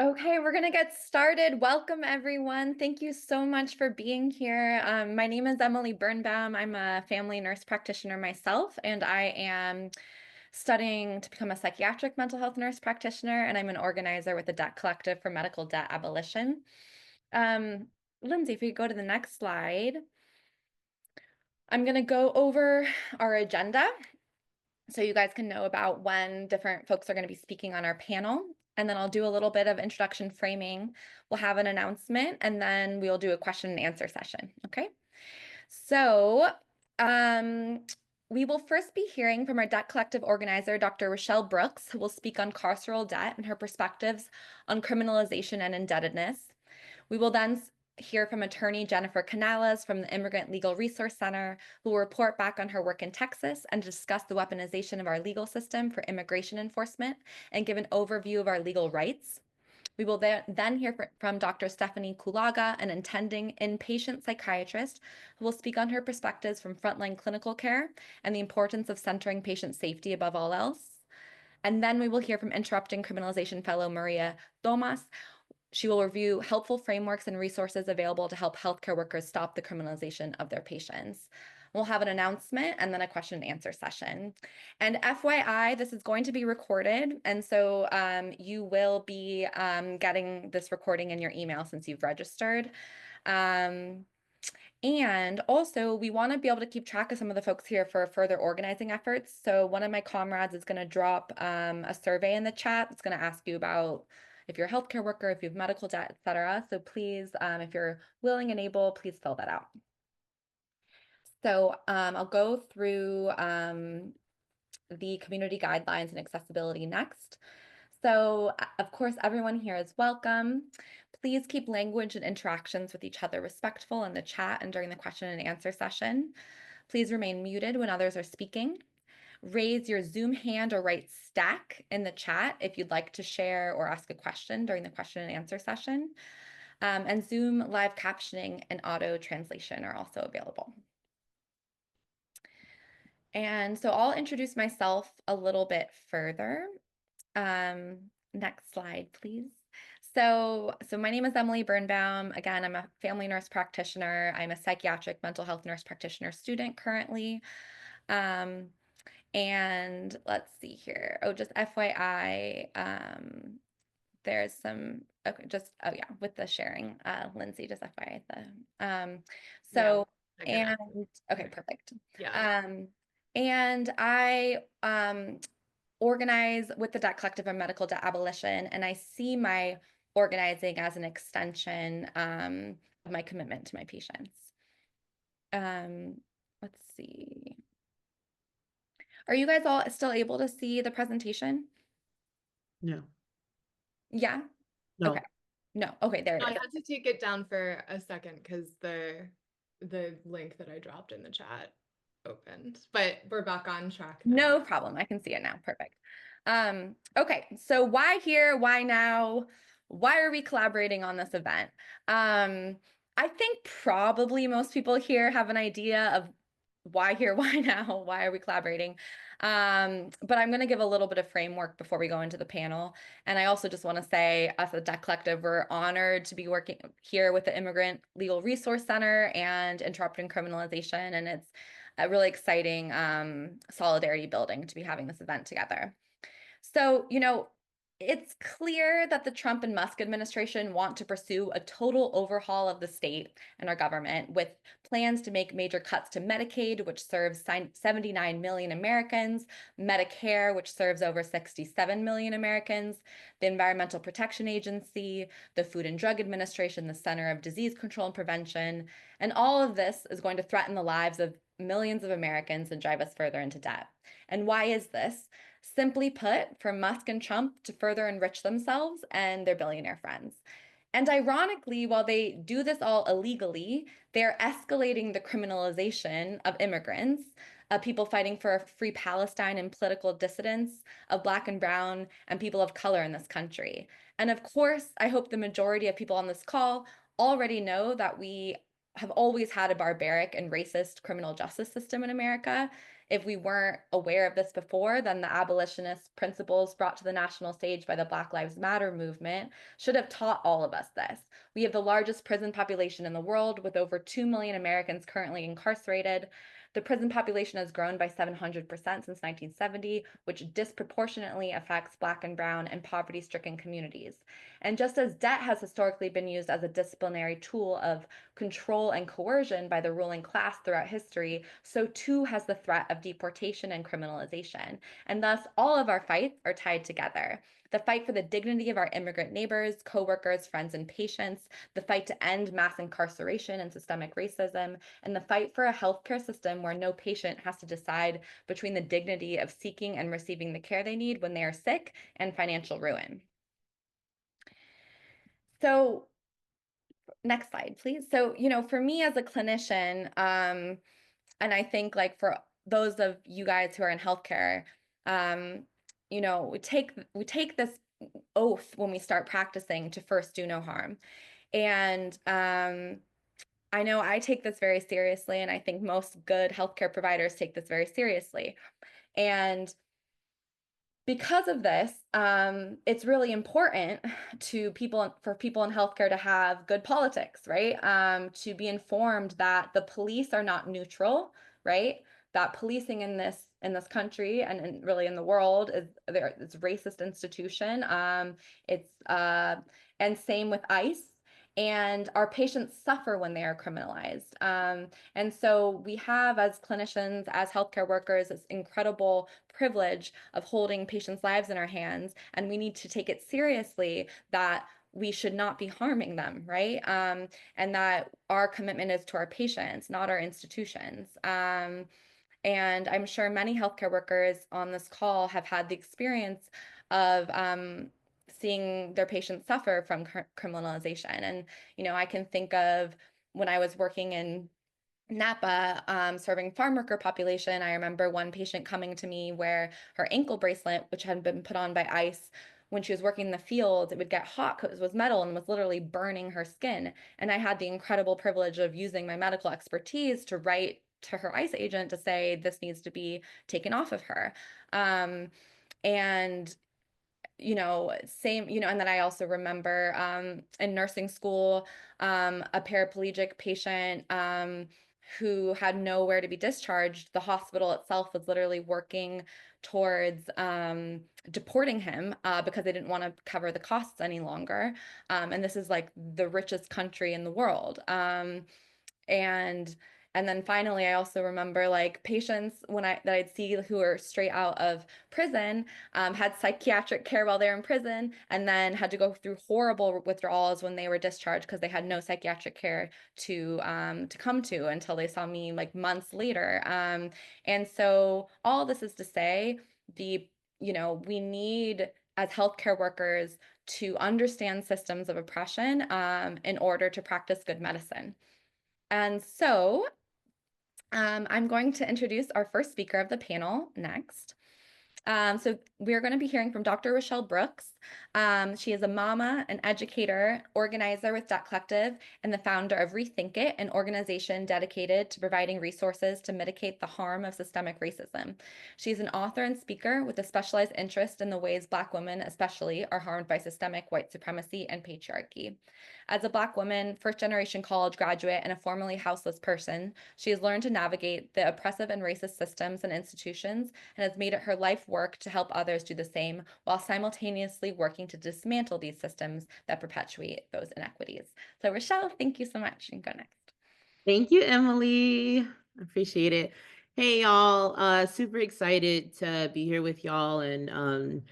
Okay, we're going to get started. Welcome, everyone. Thank you so much for being here. My name is Emily Birnbaum. I'm a family nurse practitioner myself, and I am studying to become a psychiatric mental health nurse practitioner, and I'm an organizer with the Debt Collective for Medical Debt Abolition. Lindsay, if we go to the next slide, I'm going to go over our agenda so you guys can know about when different folks are going to be speaking on our panel. And then I'll do a little bit of introduction framing. We'll have an announcement, and then we'll do a question and answer session. Okay. So we will first be hearing from our Debt Collective organizer, Dr. Rochelle Brooks, who will speak on carceral debt and her perspectives on criminalization and indebtedness. We will then hear from attorney Jennifer Canales from the Immigrant Legal Resource Center, who will report back on her work in Texas and discuss the weaponization of our legal system for immigration enforcement and give an overview of our legal rights. We will then hear from Dr. Stephanie Kulaga, an attending inpatient psychiatrist, who will speak on her perspectives from frontline clinical care and the importance of centering patient safety above all else. And then we will hear from interrupting criminalization fellow Maria Thomas. She will review helpful frameworks and resources available to help healthcare workers stop the criminalization of their patients. We'll have an announcement and then a question and answer session. And FYI, this is going to be recorded. And so you will be getting this recording in your email since you've registered. And also, we want to be able to keep track of some of the folks here for further organizing efforts. So one of my comrades is going to drop a survey in the chat. It's going to ask you about if you're a healthcare worker, if you have medical debt, et cetera. So please, if you're willing and able, please fill that out. So I'll go through the community guidelines and accessibility next. So, of course, everyone here is welcome. Please keep language and interactions with each other respectful in the chat and during the question and answer session. Please remain muted when others are speaking. Raise your Zoom hand or write stack in the chat if you'd like to share or ask a question during the question and answer session. And Zoom live captioning and auto translation are also available. And so I'll introduce myself a little bit further. Next slide, please. So my name is Emily Birnbaum. Again, I'm a family nurse practitioner. I'm a psychiatric mental health nurse practitioner student currently. And let's see here. Oh, just FYI, there's some, okay, just, oh yeah, with the sharing, Lindsay, just FYI, so, Yeah, and, okay, perfect. yeah. And I, organize with the Debt Collective on Medical Debt Abolition, and I see my organizing as an extension of my commitment to my patients. Let's see. Are you guys all still able to see the presentation? No. Yeah? Okay. No. No. Okay, there No, it I is. had to take it down for a second because the link that I dropped in the chat opened. But we're back on track now. No problem. I can see it now. Perfect. Okay, so why here? Why now? Why are we collaborating on this event? I think probably most people here have an idea of why here, why now, why are we collaborating? But I'm going to give a little bit of framework before we go into the panel. And I also just want to say, as a Debt Collective, we're honored to be working here with the Immigrant Legal Resource Center and Interrupting Criminalization. And it's a really exciting solidarity building to be having this event together. So, it's clear that the Trump and Musk administration want to pursue a total overhaul of the state and our government with plans to make major cuts to Medicaid, which serves 79 million Americans, Medicare, which serves over 67 million Americans, the Environmental Protection Agency, the Food and Drug Administration, the Center of Disease Control and Prevention. And all of this is going to threaten the lives of millions of Americans and drive us further into debt. And why is this? Simply put, for Musk and Trump to further enrich themselves and their billionaire friends. And ironically, while they do this all illegally, they're escalating the criminalization of immigrants, people fighting for a free Palestine and political dissidents, of Black and Brown and people of color in this country. And of course, I hope the majority of people on this call already know that we have always had a barbaric and racist criminal justice system in America. If we weren't aware of this before, then the abolitionist principles brought to the national stage by the Black Lives Matter movement should have taught all of us this. We have the largest prison population in the world, with over 2 million Americans currently incarcerated. The prison population has grown by 700% since 1970, which disproportionately affects Black and Brown and poverty-stricken communities. And just as debt has historically been used as a disciplinary tool of control and coercion by the ruling class throughout history, so too has the threat of deportation and criminalization. And thus, all of our fights are tied together. The fight for the dignity of our immigrant neighbors, coworkers, friends, and patients, the fight to end mass incarceration and systemic racism, and the fight for a healthcare system where no patient has to decide between the dignity of seeking and receiving the care they need when they are sick and financial ruin. So, next slide, please. So, for me as a clinician, and I think like for those of you guys who are in healthcare, um, we take this oath when we start practicing to first do no harm. And I know I take this very seriously, and I think most good healthcare providers take this very seriously. And because of this, it's really important for people in healthcare to have good politics, right? To be informed that the police are not neutral, right? That policing in this country and really in the world it's a racist institution. And same with ICE. And our patients suffer when they are criminalized. And so we have, as clinicians, as healthcare workers, this incredible privilege of holding patients' lives in our hands, and we need to take it seriously that we should not be harming them, right? And that our commitment is to our patients, not our institutions. And I'm sure many healthcare workers on this call have had the experience of seeing their patients suffer from criminalization. And, I can think of when I was working in Napa, serving farm worker population. I remember one patient coming to me where her ankle bracelet, which had been put on by ICE, when she was working in the field, it would get hot because it was metal and was literally burning her skin. And I had the incredible privilege of using my medical expertise to write to her ICE agent to say this needs to be taken off of her. Um, and same, and then I also remember in nursing school, a paraplegic patient who had nowhere to be discharged. The hospital itself was literally working towards deporting him because they didn't want to cover the costs any longer. And this is like the richest country in the world. And and then finally, I also remember like patients that I'd see who were straight out of prison, had psychiatric care while they were in prison, and then had to go through horrible withdrawals when they were discharged because they had no psychiatric care to come to until they saw me like months later. And so all this is to say, we need as healthcare workers to understand systems of oppression in order to practice good medicine. And so I'm going to introduce our first speaker of the panel next. So we're going to be hearing from Dr. Rochelle Brooks. She is a mama, an educator, organizer with Debt Collective, and the founder of Rethink It, an organization dedicated to providing resources to mitigate the harm of systemic racism. She's an author and speaker with a specialized interest in the ways Black women especially are harmed by systemic white supremacy and patriarchy. As a Black woman, first-generation college graduate, and a formerly houseless person, she has learned to navigate the oppressive and racist systems and institutions and has made it her life work to help others do the same while simultaneously working to dismantle these systems that perpetuate those inequities. So Rochelle, thank you so much. You can go next. Thank you, Emily. I appreciate it. Hey, y'all. Super excited to be here with y'all and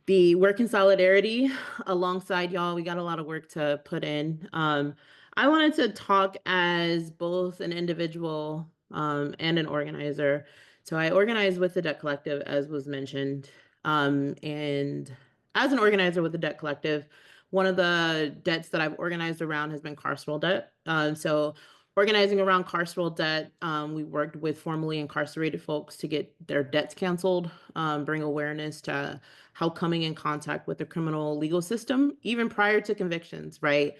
be work in solidarity alongside y'all. We got a lot of work to put in. I wanted to talk as both an individual and an organizer. So I organize with the Debt Collective, as was mentioned. And as an organizer with the Debt Collective, one of the debts that I've organized around has been carceral debt. So organizing around carceral debt, we worked with formerly incarcerated folks to get their debts canceled, bring awareness to how coming in contact with the criminal legal system, even prior to convictions, right?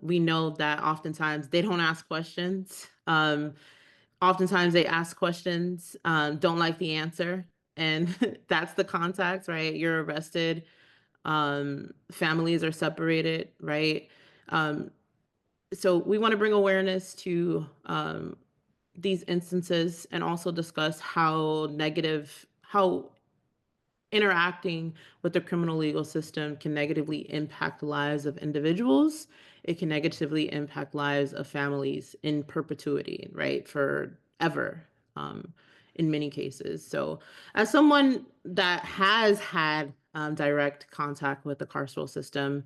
We know that oftentimes they don't ask questions. oftentimes they ask questions, don't like the answer. And that's the context, right? You're arrested. Families are separated, right? Um, so we want to bring awareness to these instances and also discuss how interacting with the criminal legal system can negatively impact lives of individuals. It can negatively impact lives of families in perpetuity, right? Forever, in many cases. So, as someone that has had direct contact with the carceral system,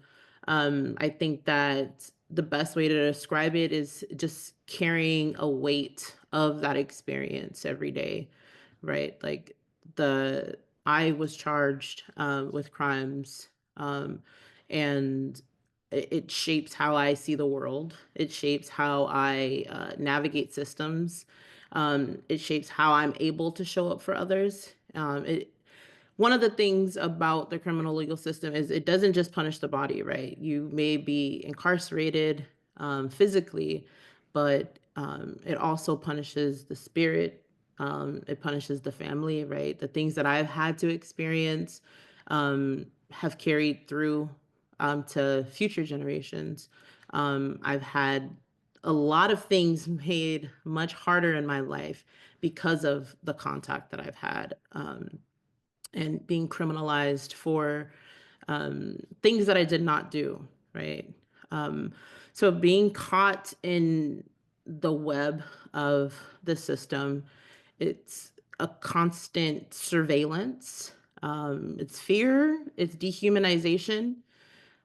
I think that the best way to describe it is just carrying a weight of that experience every day, right? Like the I was charged with crimes, and it shapes how I see the world. It shapes how I navigate systems. It shapes how I'm able to show up for others. One of the things about the criminal legal system is it doesn't just punish the body, right? You may be incarcerated physically, but it also punishes the spirit. It punishes the family, right? The things that I've had to experience have carried through to future generations. I've had a lot of things made much harder in my life because of the contact that I've had. And being criminalized for things that I did not do, right? Um, so being caught in the web of the system, it's a constant surveillance. It's fear, it's dehumanization.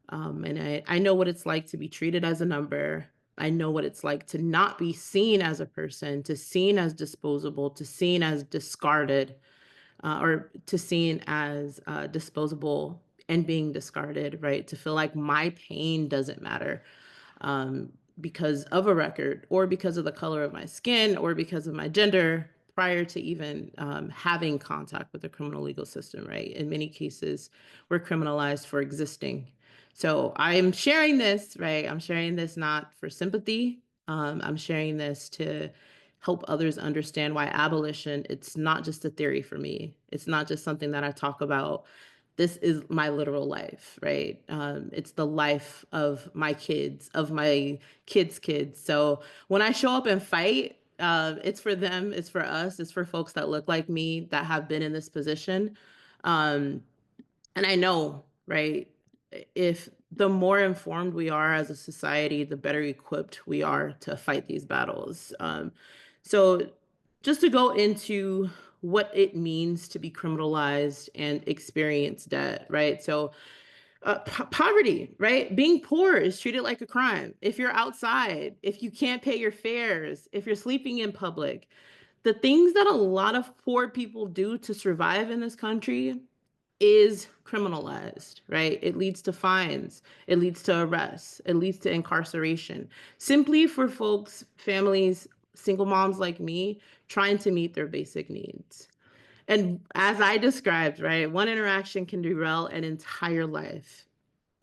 And I know what it's like to be treated as a number. I know what it's like to not be seen as a person, to seen as disposable, to seen as discarded, or to seen as disposable and being discarded, right? To feel like my pain doesn't matter um, because of a record or because of the color of my skin or because of my gender prior to even having contact with the criminal legal system, right? In many cases, we're criminalized for existing. So I'm sharing this, right? I'm sharing this not for sympathy. I'm sharing this to help others understand why abolition, it's not just a theory for me. It's not just something that I talk about. This is my literal life, right? It's the life of my kids, of my kids' kids. So when I show up and fight, it's for them, it's for us, it's for folks that look like me that have been in this position. Um, and I know, right, if the more informed we are as a society, the better equipped we are to fight these battles. So just to go into what it means to be criminalized and experience debt, right? So poverty, right? Being poor is treated like a crime. If you're outside, if you can't pay your fares, if you're sleeping in public, the things that a lot of poor people do to survive in this country is criminalized, right? It leads to fines, it leads to arrests, it leads to incarceration, simply for folks, families, single moms like me, trying to meet their basic needs. And as I described, right, one interaction can derail an entire life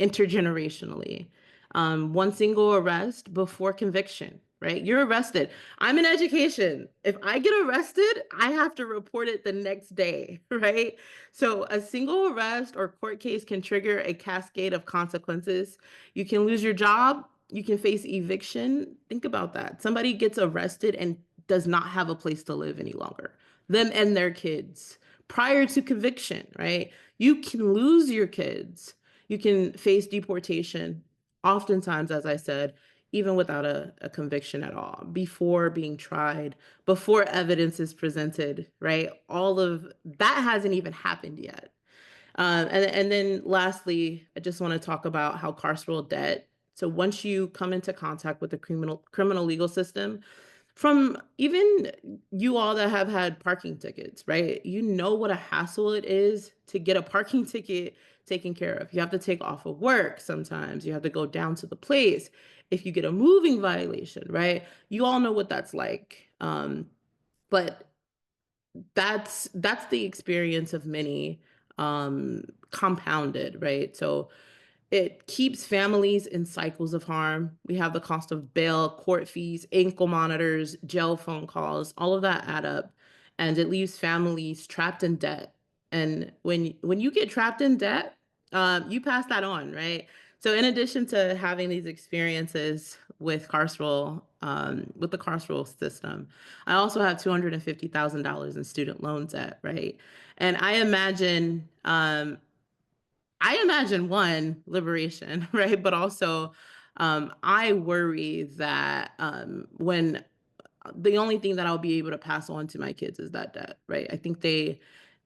intergenerationally. One single arrest before conviction, right? You're arrested. I'm in education. If I get arrested, I have to report it the next day, right? So a single arrest or court case can trigger a cascade of consequences. You can lose your job. You can face eviction. Think about that. Somebody gets arrested and does not have a place to live any longer. Them and their kids prior to conviction, right? You can lose your kids. You can face deportation, oftentimes, as I said, even without a conviction at all, before being tried, before evidence is presented, right? All of that hasn't even happened yet. And then lastly, I just want to talk about how carceral debt. So once you come into contact with the criminal legal system, from even you all that have had parking tickets, right? You know what a hassle it is to get a parking ticket taken care of. You have to take off of work sometimes. You have to go down to the place. If you get a moving violation, right? You all know what that's like. But that's the experience of many compounded, right? So It keeps families in cycles of harm. We have the cost of bail, court fees, ankle monitors, jail phone calls, all of that add up. And it leaves families trapped in debt. And when you get trapped in debt, you pass that on, right? So in addition to having these experiences with the carceral system, I also have $250,000 in student loan debt, right? And I imagine one, liberation, right? But also, I worry that when the only thing that I'll be able to pass on to my kids is that debt, right? I think they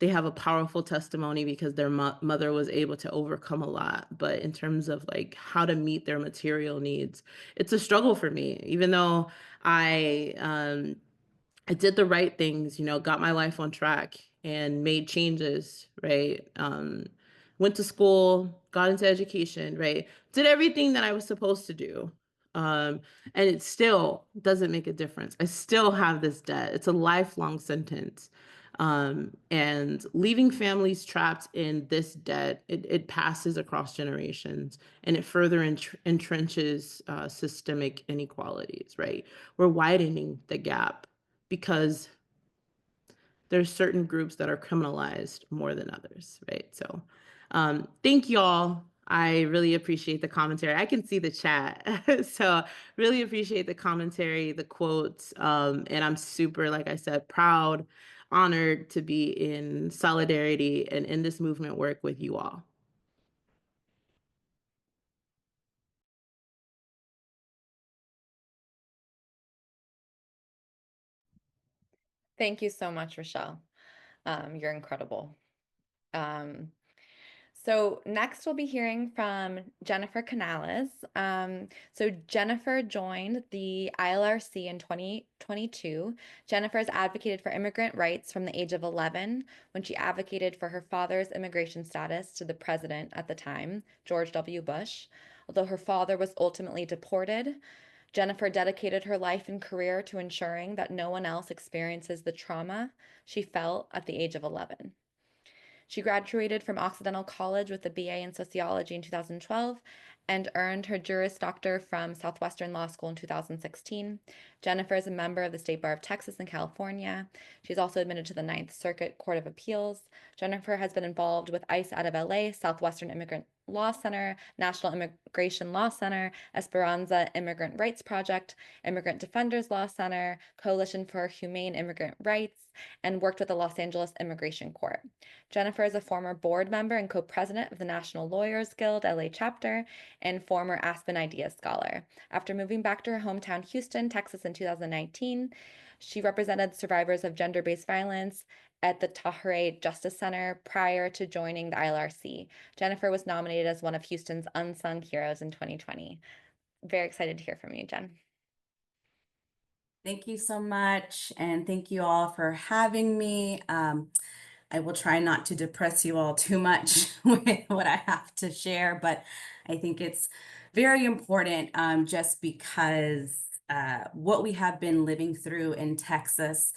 have a powerful testimony because their mother was able to overcome a lot. But in terms of like how to meet their material needs, it's a struggle for me. Even though I I did the right things, got my life on track and made changes, right? Went to school, got into education, right? Did everything that I was supposed to do. Um, and it still doesn't make a difference. I still have this debt. It's a lifelong sentence. And leaving families trapped in this debt, it passes across generations and it further entrenches systemic inequalities, right? We're widening the gap because there's certain groups that are criminalized more than others, right? So thank y'all. I really appreciate the commentary. I can see the chat. So really appreciate the commentary, the quotes. And I'm super, like I said, proud, honored to be in solidarity and in this movement work with you all. Thank you so much, Rochelle. You're incredible. So next we'll be hearing from Jennifer Canales. So Jennifer joined the ILRC in 2022. Jennifer has advocated for immigrant rights from the age of 11 when she advocated for her father's immigration status to the president at the time, George W. Bush. Although her father was ultimately deported, Jennifer dedicated her life and career to ensuring that no one else experiences the trauma she felt at the age of 11. She graduated from Occidental College with a BA in sociology in 2012 and earned her Juris Doctor from Southwestern Law School in 2016. Jennifer is a member of the State Bar of Texas and California. She's also admitted to the Ninth Circuit Court of Appeals. Jennifer has been involved with ICE out of LA, Southwestern Immigrant Law Center, National Immigration Law Center, Esperanza Immigrant Rights Project, Immigrant Defenders Law Center, Coalition for Humane Immigrant Rights, and worked with the Los Angeles Immigration Court. Jennifer is a former board member and co-president of the National Lawyers Guild LA chapter and former Aspen Ideas Scholar. After moving back to her hometown Houston, Texas in 2019, she represented survivors of gender-based violence at the Tahrir Justice Center prior to joining the ILRC. Jennifer was nominated as one of Houston's unsung heroes in 2020. Very excited to hear from you, Jen. Thank you so much, and thank you all for having me. I will try not to depress you all too much with what I have to share, but I think it's very important just because what we have been living through in Texas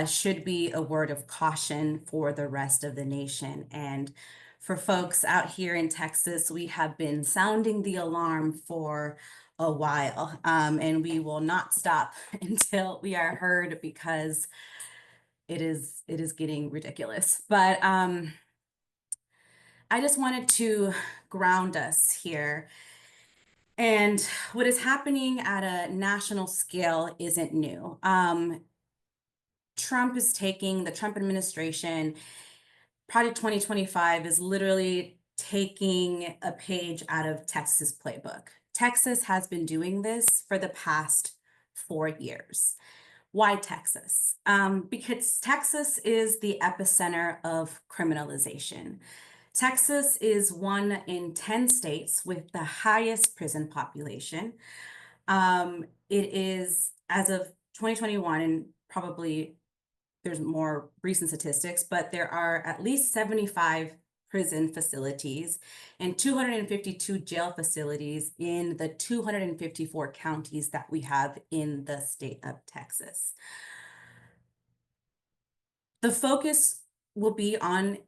should be a word of caution for the rest of the nation. And for folks out here in Texas, we have been sounding the alarm for a while, and we will not stop until we are heard because it is getting ridiculous. But I just wanted to ground us here. And what is happening at a national scale isn't new. The Trump administration, Project 2025 is literally taking a page out of Texas playbook. Texas has been doing this for the past 4 years. Why Texas? Because Texas is the epicenter of criminalization. Texas is one in 10 states with the highest prison population. It is, as of 2021, and probably there's more recent statistics, but there are at least 75 prison facilities and 252 jail facilities in the 254 counties that we have in the state of Texas. The focus will be on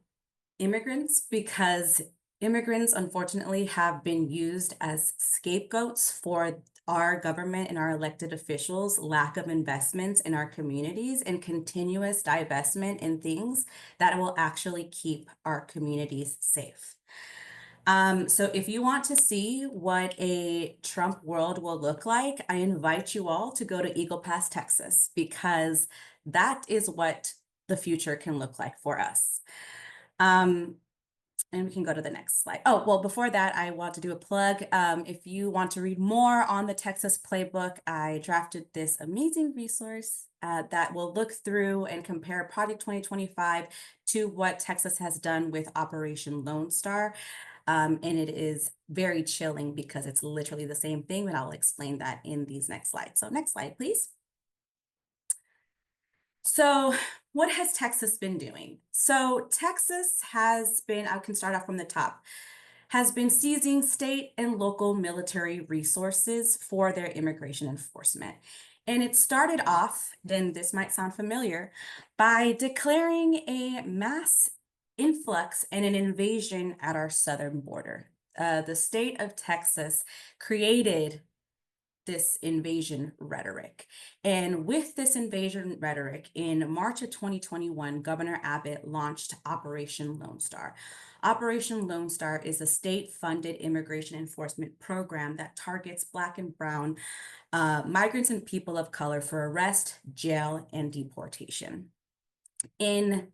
immigrants because immigrants, unfortunately, have been used as scapegoats for our government and our elected officials' lack of investments in our communities and continuous divestment in things that will actually keep our communities safe. So if you want to see what a Trump world will look like, I invite you all to go to Eagle Pass, Texas, because that is what the future can look like for us. And we can go to the next slide. Oh, well, before that, I want to do a plug. If you want to read more on the Texas Playbook, I drafted this amazing resource that will look through and compare Project 2025 to what Texas has done with Operation Lone Star. And it is very chilling because it's literally the same thing, but I'll explain that in these next slides. So next slide, please. So what has Texas been doing? So Texas has been, I can start off from the top, has been seizing state and local military resources for their immigration enforcement. And it started off, then this might sound familiar, by declaring a mass influx and an invasion at our southern border. The state of Texas created this invasion rhetoric. And with this invasion rhetoric, in March of 2021, Governor Abbott launched Operation Lone Star. Operation Lone Star is a state-funded immigration enforcement program that targets Black and Brown migrants and people of color for arrest, jail, and deportation. In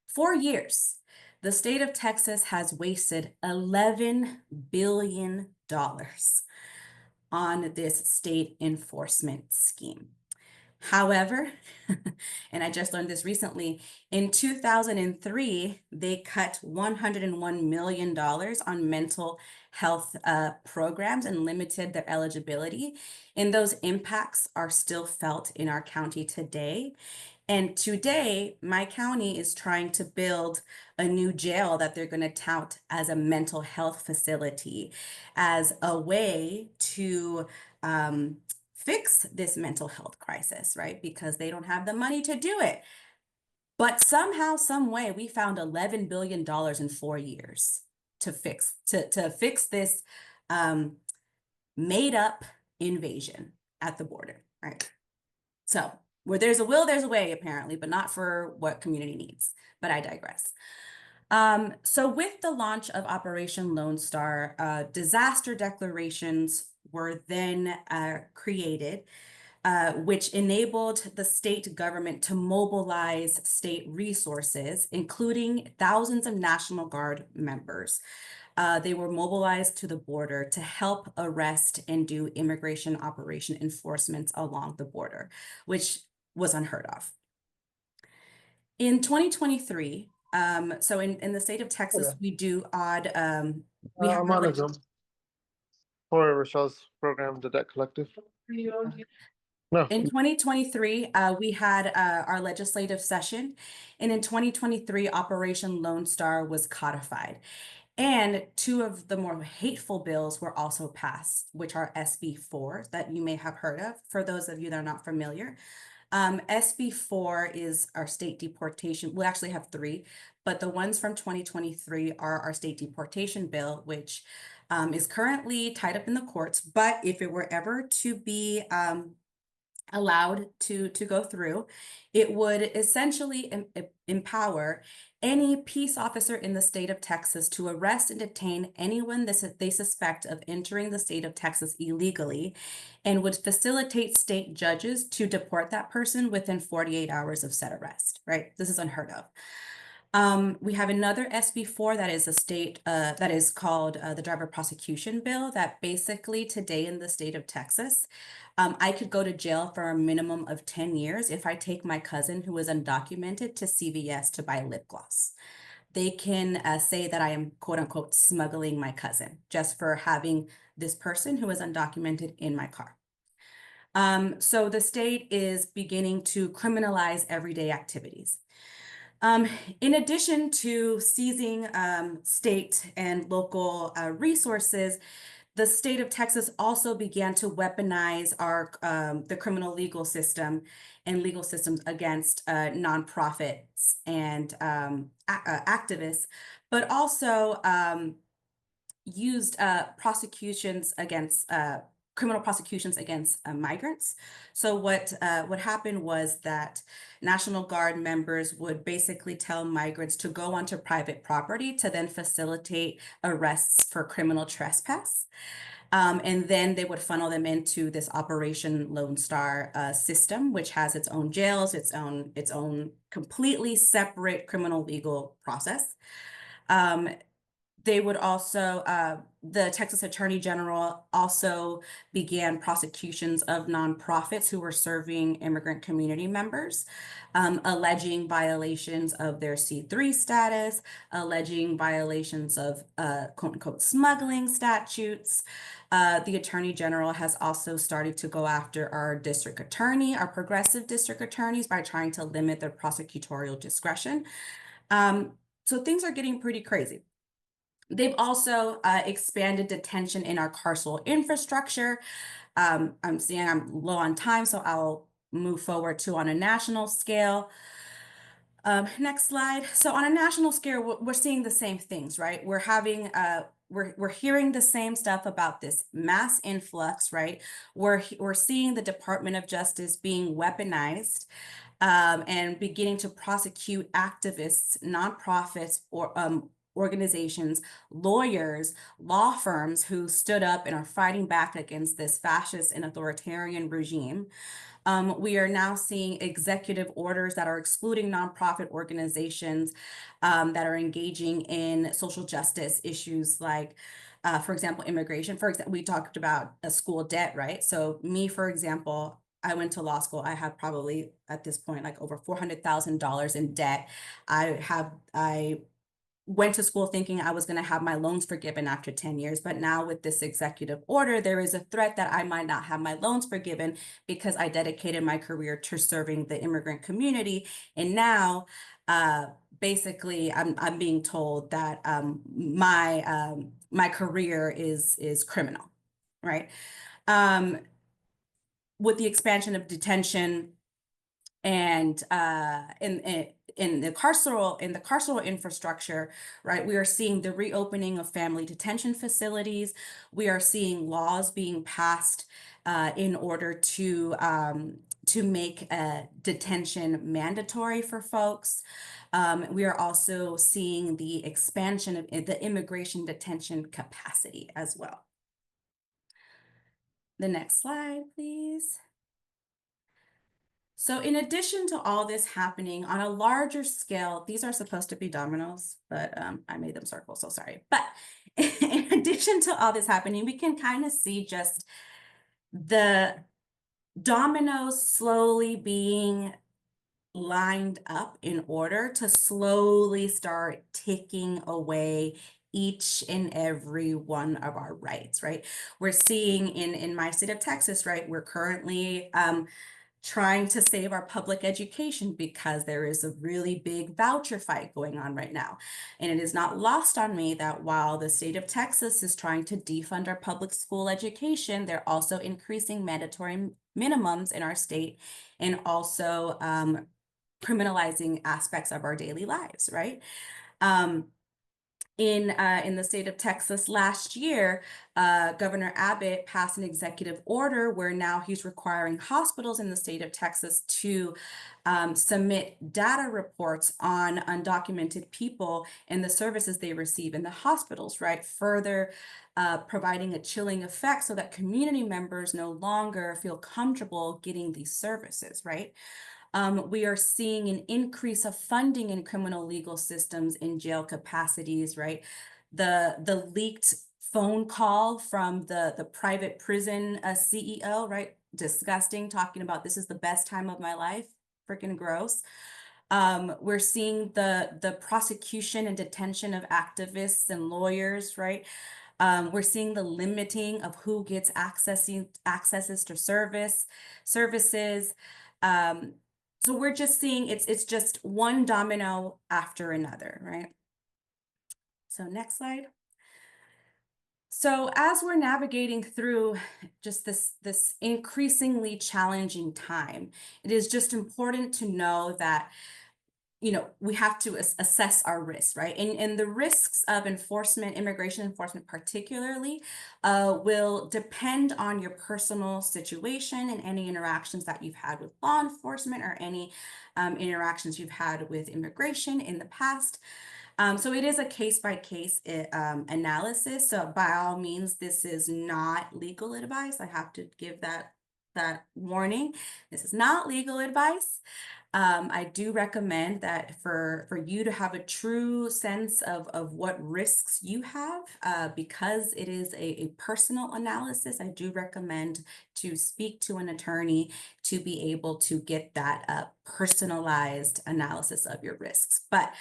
4 years, the state of Texas has wasted $11 billion on this state enforcement scheme. However, and I just learned this recently, in 2003, they cut $101 million on mental health programs and limited their eligibility. And those impacts are still felt in our county today. And today, my county is trying to build a new jail that they're going to tout as a mental health facility, as a way to fix this mental health crisis, right? Because they don't have the money to do it. But somehow, some way, we found $11 billion in 4 years to fix this made up invasion at the border, right? So where there's a will, there's a way, apparently, but not for what community needs. But I digress. So with the launch of Operation Lone Star, disaster declarations were then created, which enabled the state government to mobilize state resources, including thousands of National Guard members. They were mobilized to the border to help arrest and do immigration operation enforcements along the border, which was unheard of. In 2023, so in the state of Texas, we do odd, we have I'm on a Zoom for Rochelle's program, the Debt Collective. No. in 2023, we had our legislative session, and in 2023, Operation Lone Star was codified. And 2 of the more hateful bills were also passed, which are SB 4 that you may have heard of, for those of you that are not familiar. SB 4 is our state deportation. We actually have 3, but the ones from 2023 are our state deportation bill, which is currently tied up in the courts. But if it were ever to be allowed to go through, it would essentially empower any peace officer in the state of Texas to arrest and detain anyone that they suspect of entering the state of Texas illegally, and would facilitate state judges to deport that person within 48 hours of said arrest, right? This is unheard of. We have another SB 4 that is a state, that is called the driver prosecution bill, that basically today in the state of Texas, I could go to jail for a minimum of 10 years if I take my cousin who is undocumented to CVS to buy lip gloss. They can say that I am quote unquote smuggling my cousin just for having this person who is undocumented in my car. So the state is beginning to criminalize everyday activities. In addition to seizing state and local resources, the state of Texas also began to weaponize our the criminal legal system and legal systems against nonprofits and activists, but also used prosecutions against criminal prosecutions against migrants. So what happened was that National Guard members would basically tell migrants to go onto private property to then facilitate arrests for criminal trespass. And then they would funnel them into this Operation Lone Star system, which has its own jails, its own completely separate criminal legal process. They would also, the Texas Attorney General also began prosecutions of nonprofits who were serving immigrant community members, alleging violations of their C3 status, alleging violations of quote unquote smuggling statutes. The Attorney General has also started to go after our district attorney, our progressive district attorneys, by trying to limit their prosecutorial discretion. So things are getting pretty crazy. They've also expanded detention in our carceral infrastructure. I'm seeing I'm low on time, so I'll move forward to on a national scale. Next slide. So on a national scale, we're seeing the same things, right? We're having we're hearing the same stuff about this mass influx, right? We're seeing the Department of Justice being weaponized and beginning to prosecute activists, nonprofits, or organizations, lawyers, law firms who stood up and are fighting back against this fascist and authoritarian regime. We are now seeing executive orders that are excluding nonprofit organizations that are engaging in social justice issues like, for example, immigration. For example, we talked about a school debt, right? So me, for example, I went to law school. I have probably at this point like over $400,000 in debt. I went to school thinking I was going to have my loans forgiven after 10 years. But now with this executive order, there is a threat that I might not have my loans forgiven because I dedicated my career to serving the immigrant community. And now, basically, I'm being told that my career is criminal, right? With the expansion of detention and in the carceral infrastructure, right, we are seeing the reopening of family detention facilities. We are seeing laws being passed in order to make detention mandatory for folks. We are also seeing the expansion of the immigration detention capacity as well. The next slide, please. So in addition to all this happening on a larger scale, these are supposed to be dominoes, but I made them circles, so sorry. But in addition to all this happening, we can kind of see just the dominoes slowly being lined up in order to slowly start ticking away each and every one of our rights, right? We're seeing in my state of Texas, right, we're currently trying to save our public education because there is a really big voucher fight going on right now. And it is not lost on me that while the state of Texas is trying to defund our public school education, they're also increasing mandatory minimums in our state and also criminalizing aspects of our daily lives, right? In the state of Texas last year, Governor Abbott passed an executive order where now he's requiring hospitals in the state of Texas to submit data reports on undocumented people and the services they receive in the hospitals, right? Further providing a chilling effect so that community members no longer feel comfortable getting these services, right? We are seeing an increase of funding in criminal legal systems in jail capacities, right? The leaked phone call from the private prison CEO, right? Disgusting, talking about this is the best time of my life, freaking gross. We're seeing the prosecution and detention of activists and lawyers, right? We're seeing the limiting of who gets accesses to services. So we're just seeing it's just one domino after another, right? So next slide. So as we're navigating through just this increasingly challenging time, it is just important to know that we have to assess our risks, right? And the risks of enforcement, immigration enforcement particularly, will depend on your personal situation and any interactions that you've had with law enforcement or any interactions you've had with immigration in the past. So it is a case-by-case analysis. So by all means, this is not legal advice. I have to give that warning. This is not legal advice. I do recommend that for you to have a true sense of what risks you have, because it is a personal analysis, I do recommend to speak to an attorney to be able to get that personalized analysis of your risks. But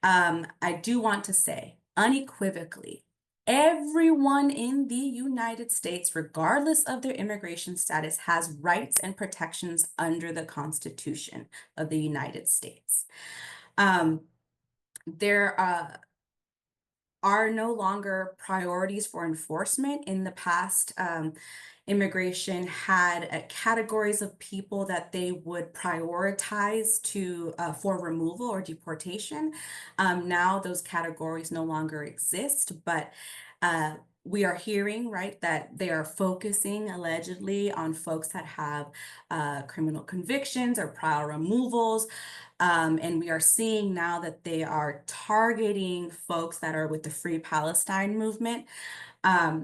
I do want to say unequivocally, everyone in the United States, regardless of their immigration status, has rights and protections under the Constitution of the United States. There are no longer priorities for enforcement. In the past, immigration had categories of people that they would prioritize for removal or deportation. Now those categories no longer exist, but we are hearing, right, that they are focusing allegedly on folks that have criminal convictions or prior removals. And we are seeing now that they are targeting folks that are with the Free Palestine movement.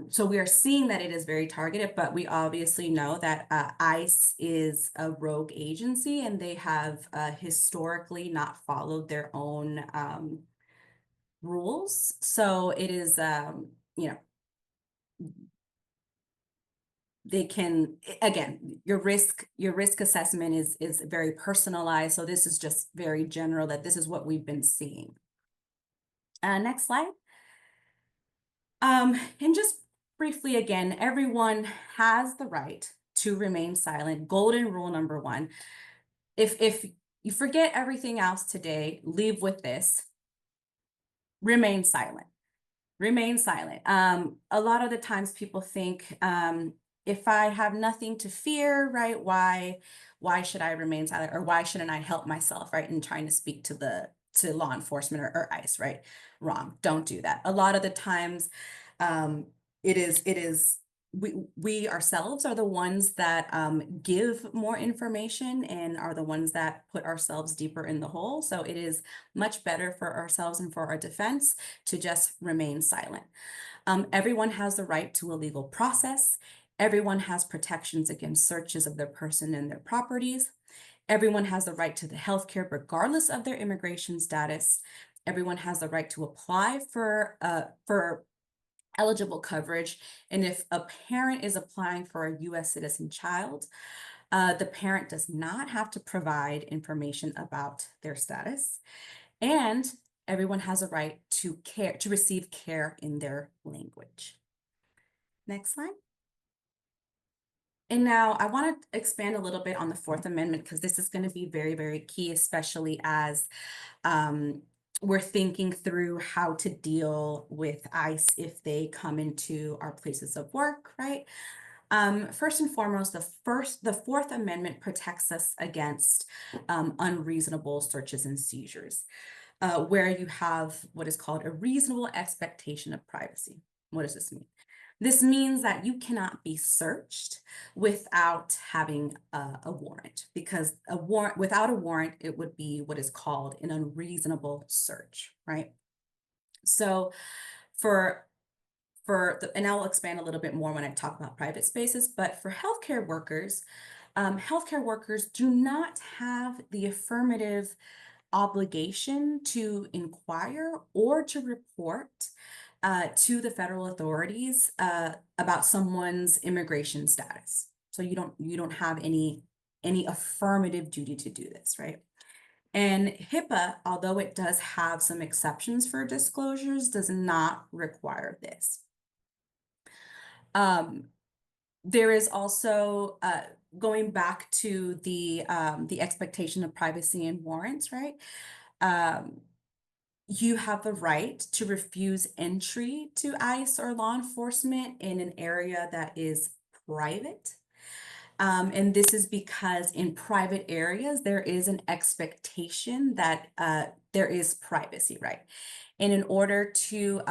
So we are seeing that it is very targeted, but we obviously know that ICE is a rogue agency and they have historically not followed their own rules. So it is, they can, again, your risk assessment is very personalized. So this is just very general that this is what we've been seeing. Next slide. And just briefly again, everyone has the right to remain silent. Golden rule number one. If you forget everything else today, leave with this: remain silent. Remain silent. A lot of the times people think, if I have nothing to fear, right, why should I remain silent, or why shouldn't I help myself, right, in trying to speak to law enforcement or ICE, right? Wrong. Don't do that. A lot of the times, we ourselves are the ones that give more information and are the ones that put ourselves deeper in the hole. So it is much better for ourselves and for our defense to just remain silent. Everyone has the right to a legal process. Everyone has protections against searches of their person and their properties. Everyone has the right to the healthcare regardless of their immigration status. Everyone has the right to apply for eligible coverage. And if a parent is applying for a U.S. citizen child, the parent does not have to provide information about their status. And everyone has a right to receive care in their language. Next slide. And now I want to expand a little bit on the Fourth Amendment, because this is going to be very, very key, especially as we're thinking through how to deal with ICE if they come into our places of work, right? First and foremost, the Fourth Amendment protects us against unreasonable searches and seizures, where you have what is called a reasonable expectation of privacy. What does this mean? This means that you cannot be searched without having a warrant, because without a warrant, it would be what is called an unreasonable search, right? So and I'll expand a little bit more when I talk about private spaces, but for healthcare workers do not have the affirmative obligation to inquire or to report to the federal authorities about someone's immigration status. So you don't have any affirmative duty to do this, right? And HIPAA, although it does have some exceptions for disclosures, does not require this. There is also going back to the expectation of privacy and warrants, right? You have the right to refuse entry to ICE or law enforcement in an area that is private. And this is because in private areas, there is an expectation that there is privacy, right? And in order to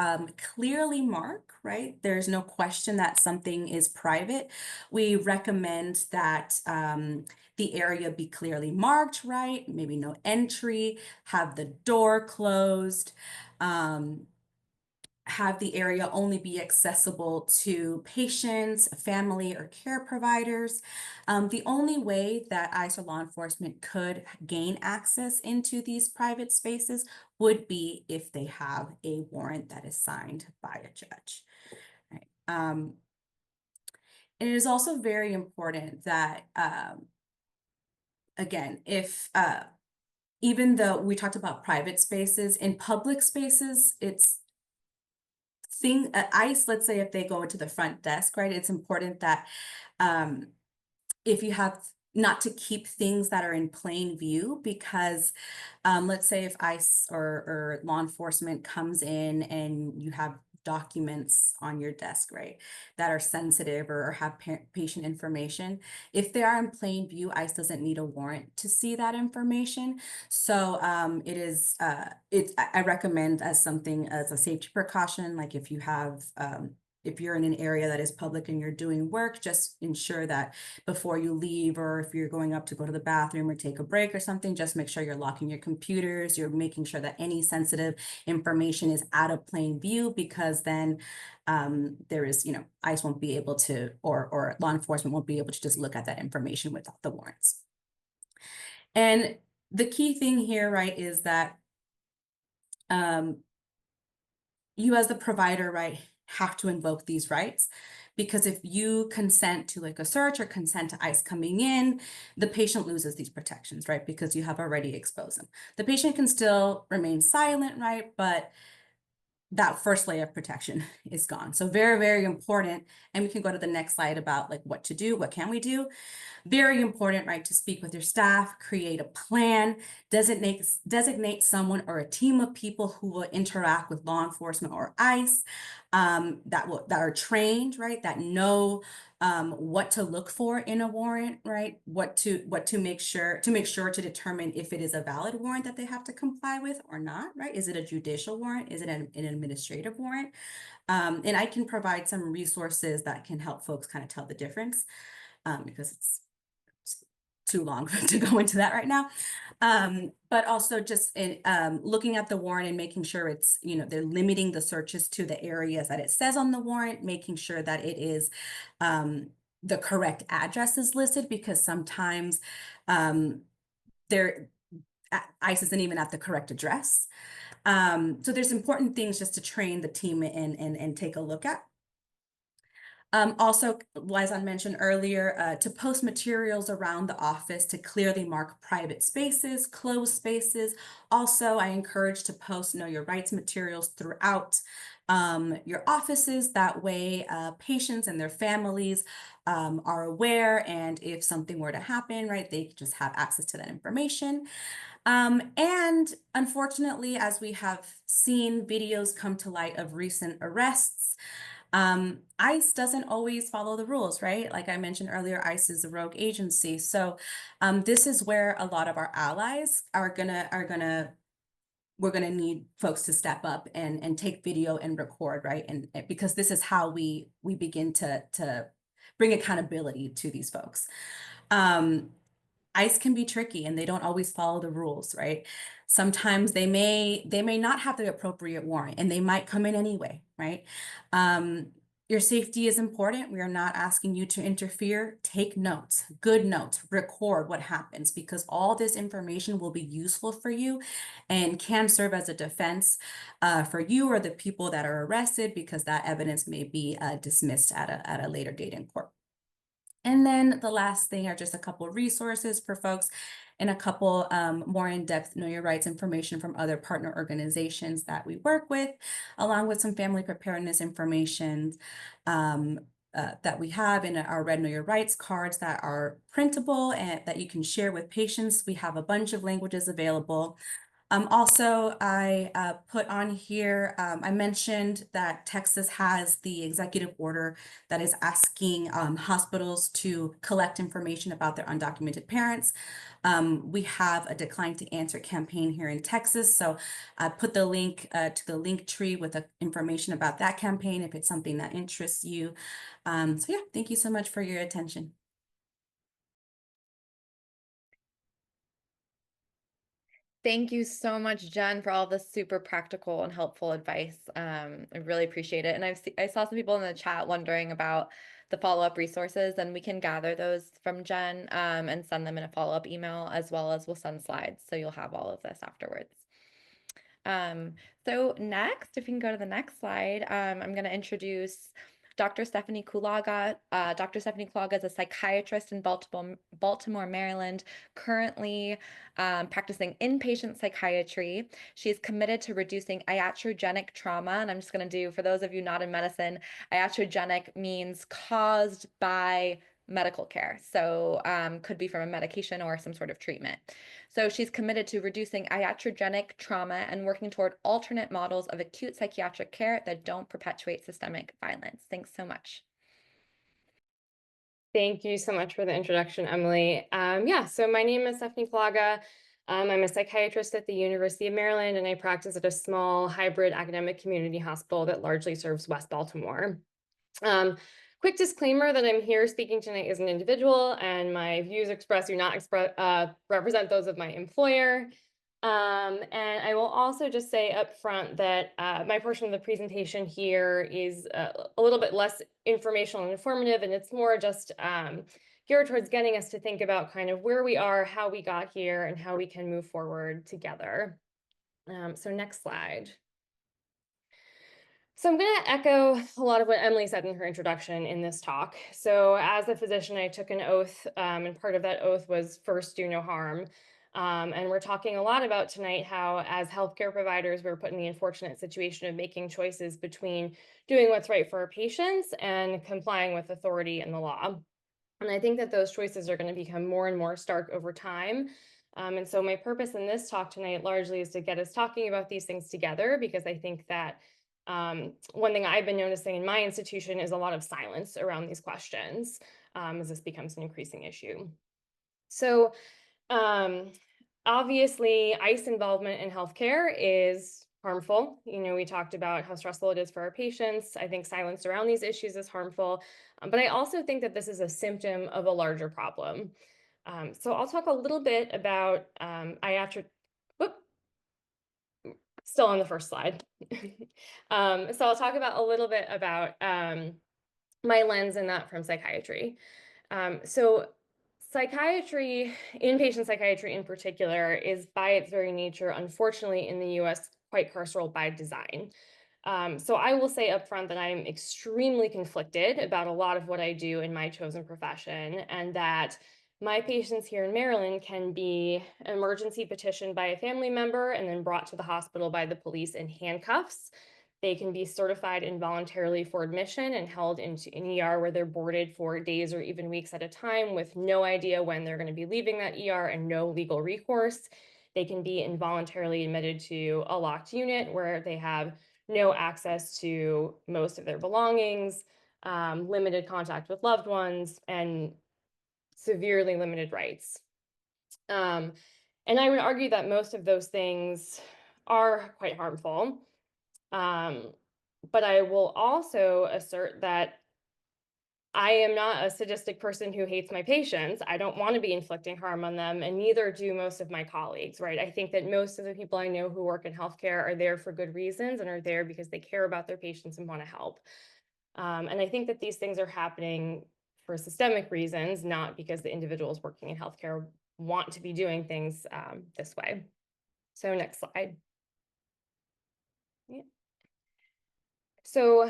clearly mark, right, there's no question that something is private. We recommend that the area be clearly marked, right? Maybe no entry, have the door closed, have the area only be accessible to patients, family, or care providers. The only way that ICE or law enforcement could gain access into these private spaces would be if they have a warrant that is signed by a judge. Right. And it is also very important that, again, if even though we talked about private spaces, in public spaces, it's ICE, let's say if they go into the front desk, right, it's important that if you have not to keep things that are in plain view, because let's say if ICE or law enforcement comes in and you have documents on your desk, right, that are sensitive or have patient information, if they are in plain view, ICE doesn't need a warrant to see that information. So I recommend as something as a safety precaution, like if you have if you're in an area that is public and you're doing work, just ensure that before you leave, or if you're going up to go to the bathroom or take a break or something, just make sure you're locking your computers, you're making sure that any sensitive information is out of plain view, because then there is, ICE won't be able to, or law enforcement won't be able to just look at that information without the warrants. And the key thing here, right, is that you as the provider, right, have to invoke these rights, because if you consent to like a search or consent to ICE coming in, the patient loses these protections, right, because you have already exposed them. The patient can still remain silent, right, but that first layer of protection is gone. So very, very important. And we can go to the next slide about like what to do, what can we do. Very important, right, to speak with your staff, create a plan, designate someone or a team of people who will interact with law enforcement or ICE that are trained, right, that know what to look for in a warrant, right, what to make sure to determine if it is a valid warrant that they have to comply with or not, right? Is it a judicial warrant? Is it an administrative warrant? And I can provide some resources that can help folks kind of tell the difference, because it's too long to go into that right now. But also just looking at the warrant and making sure it's, they're limiting the searches to the areas that it says on the warrant, making sure that it is the correct address is listed, because sometimes ICE isn't even at the correct address. So there's important things just to train the team and take a look at. Also, as I mentioned earlier, to post materials around the office to clearly mark private spaces, closed spaces. Also, I encourage to post Know Your Rights materials throughout your offices. That way, patients and their families are aware, and if something were to happen, right, they just have access to that information. And unfortunately, as we have seen videos come to light of recent arrests, ICE doesn't always follow the rules, right? Like I mentioned earlier, ICE is a rogue agency. So this is where a lot of our allies we're gonna need folks to step up and take video and record, right? And because this is how we begin to bring accountability to these folks. ICE can be tricky and they don't always follow the rules, right? Sometimes they may not have the appropriate warrant and they might come in anyway, right? Your safety is important. We are not asking you to interfere. Take notes, good notes, record what happens, because all this information will be useful for you and can serve as a defense for you or the people that are arrested, because that evidence may be dismissed at a later date in court. And then the last thing are just a couple of resources for folks and a couple more in-depth Know Your Rights information from other partner organizations that we work with, along with some family preparedness information that we have in our Red Know Your Rights cards that are printable and that you can share with patients. We have a bunch of languages available. Also, I put on here, I mentioned that Texas has the executive order that is asking hospitals to collect information about their undocumented parents. We have a Decline to Answer campaign here in Texas, so I put the link to the link tree with the information about that campaign if it's something that interests you. So yeah, thank you so much for your attention. Thank you so much, Jen, for all this super practical and helpful advice. I really appreciate it. And I saw some people in the chat wondering about the follow-up resources, and we can gather those from Jen and send them in a follow-up email, as well as we'll send slides. So you'll have all of this afterwards. So next, if you can go to the next slide, I'm going to introduce Dr. Stephanie Kulaga. Dr. Stephanie Kulaga is a psychiatrist in Baltimore, Maryland, currently practicing inpatient psychiatry. She's committed to reducing iatrogenic trauma. And I'm just going to do, for those of you not in medicine, iatrogenic means caused by medical care. So could be from a medication or some sort of treatment. So she's committed to reducing iatrogenic trauma and working toward alternate models of acute psychiatric care that don't perpetuate systemic violence. Thanks so much. Thank you so much for the introduction, Emily. Yeah, so my name is Stephanie Kulaga. I'm a psychiatrist at the University of Maryland, and I practice at a small hybrid academic community hospital that largely serves West Baltimore. Quick disclaimer that I'm here speaking tonight as an individual, and my views expressed do not represent those of my employer. And I will also just say up front that my portion of the presentation here is a little bit less informational and informative, and it's more just geared towards getting us to think about kind of where we are, how we got here, and how we can move forward together. So next slide. So I'm going to echo a lot of what Emily said in her introduction in this talk. So as a physician, I took an oath, and part of that oath was first do no harm. And we're talking a lot about tonight how as healthcare providers, we're put in the unfortunate situation of making choices between doing what's right for our patients and complying with authority and the law. And I think that those choices are going to become more and more stark over time. And so my purpose in this talk tonight largely is to get us talking about these things together, because I think that one thing I've been noticing in my institution is a lot of silence around these questions as this becomes an increasing issue. So obviously, ICE involvement in healthcare is harmful. You know, we talked about how stressful it is for our patients. I think silence around these issues is harmful. But I also think that this is a symptom of a larger problem. So I'll talk a little bit about still on the first slide. So I'll talk about a little bit about my lens in that from psychiatry. So psychiatry, inpatient psychiatry in particular, is by its very nature, unfortunately, in the US, quite carceral by design. So I will say upfront that I'm extremely conflicted about a lot of what I do in my chosen profession, and that my patients here in Maryland can be emergency petitioned by a family member and then brought to the hospital by the police in handcuffs. They can be certified involuntarily for admission and held into an ER where they're boarded for days or even weeks at a time with no idea when they're going to be leaving that ER and no legal recourse. They can be involuntarily admitted to a locked unit where they have no access to most of their belongings, limited contact with loved ones, and severely limited rights. And I would argue that most of those things are quite harmful. But I will also assert that I am not a sadistic person who hates my patients. I don't want to be inflicting harm on them, and neither do most of my colleagues, right? I think that most of the people I know who work in healthcare are there for good reasons and are there because they care about their patients and want to help. And I think that these things are happening for systemic reasons, not because the individuals working in healthcare want to be doing things this way. So next slide. Yeah. So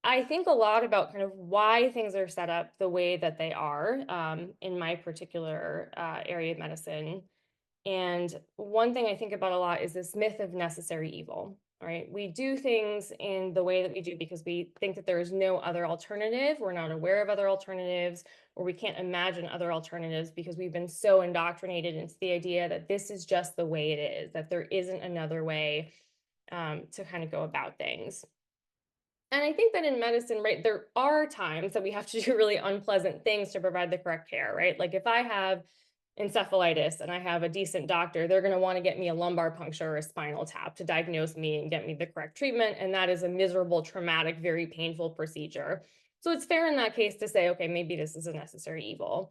I think a lot about kind of why things are set up the way that they are in my particular area of medicine. And one thing I think about a lot is this myth of necessary evil. right? We do things in the way that we do because we think that there is no other alternative. We're not aware of other alternatives, or we can't imagine other alternatives because we've been so indoctrinated into the idea that this is just the way it is, that there isn't another way to kind of go about things. And I think that in medicine, right, there are times that we have to do really unpleasant things to provide the correct care, right? Like if I have encephalitis and I have a decent doctor, they're going to want to get me a lumbar puncture or a spinal tap to diagnose me and get me the correct treatment. And that is a miserable, traumatic, very painful procedure. So it's fair in that case to say, okay, maybe this is a necessary evil.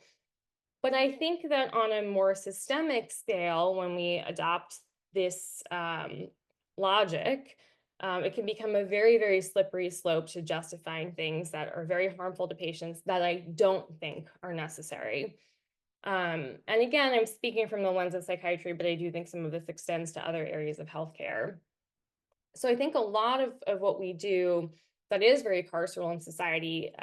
But I think that on a more systemic scale, when we adopt this logic, it can become a very, very slippery slope to justifying things that are very harmful to patients that I don't think are necessary. And again, I'm speaking from the lens of psychiatry, but I do think some of this extends to other areas of healthcare. So I think a lot of what we do that is very carceral in society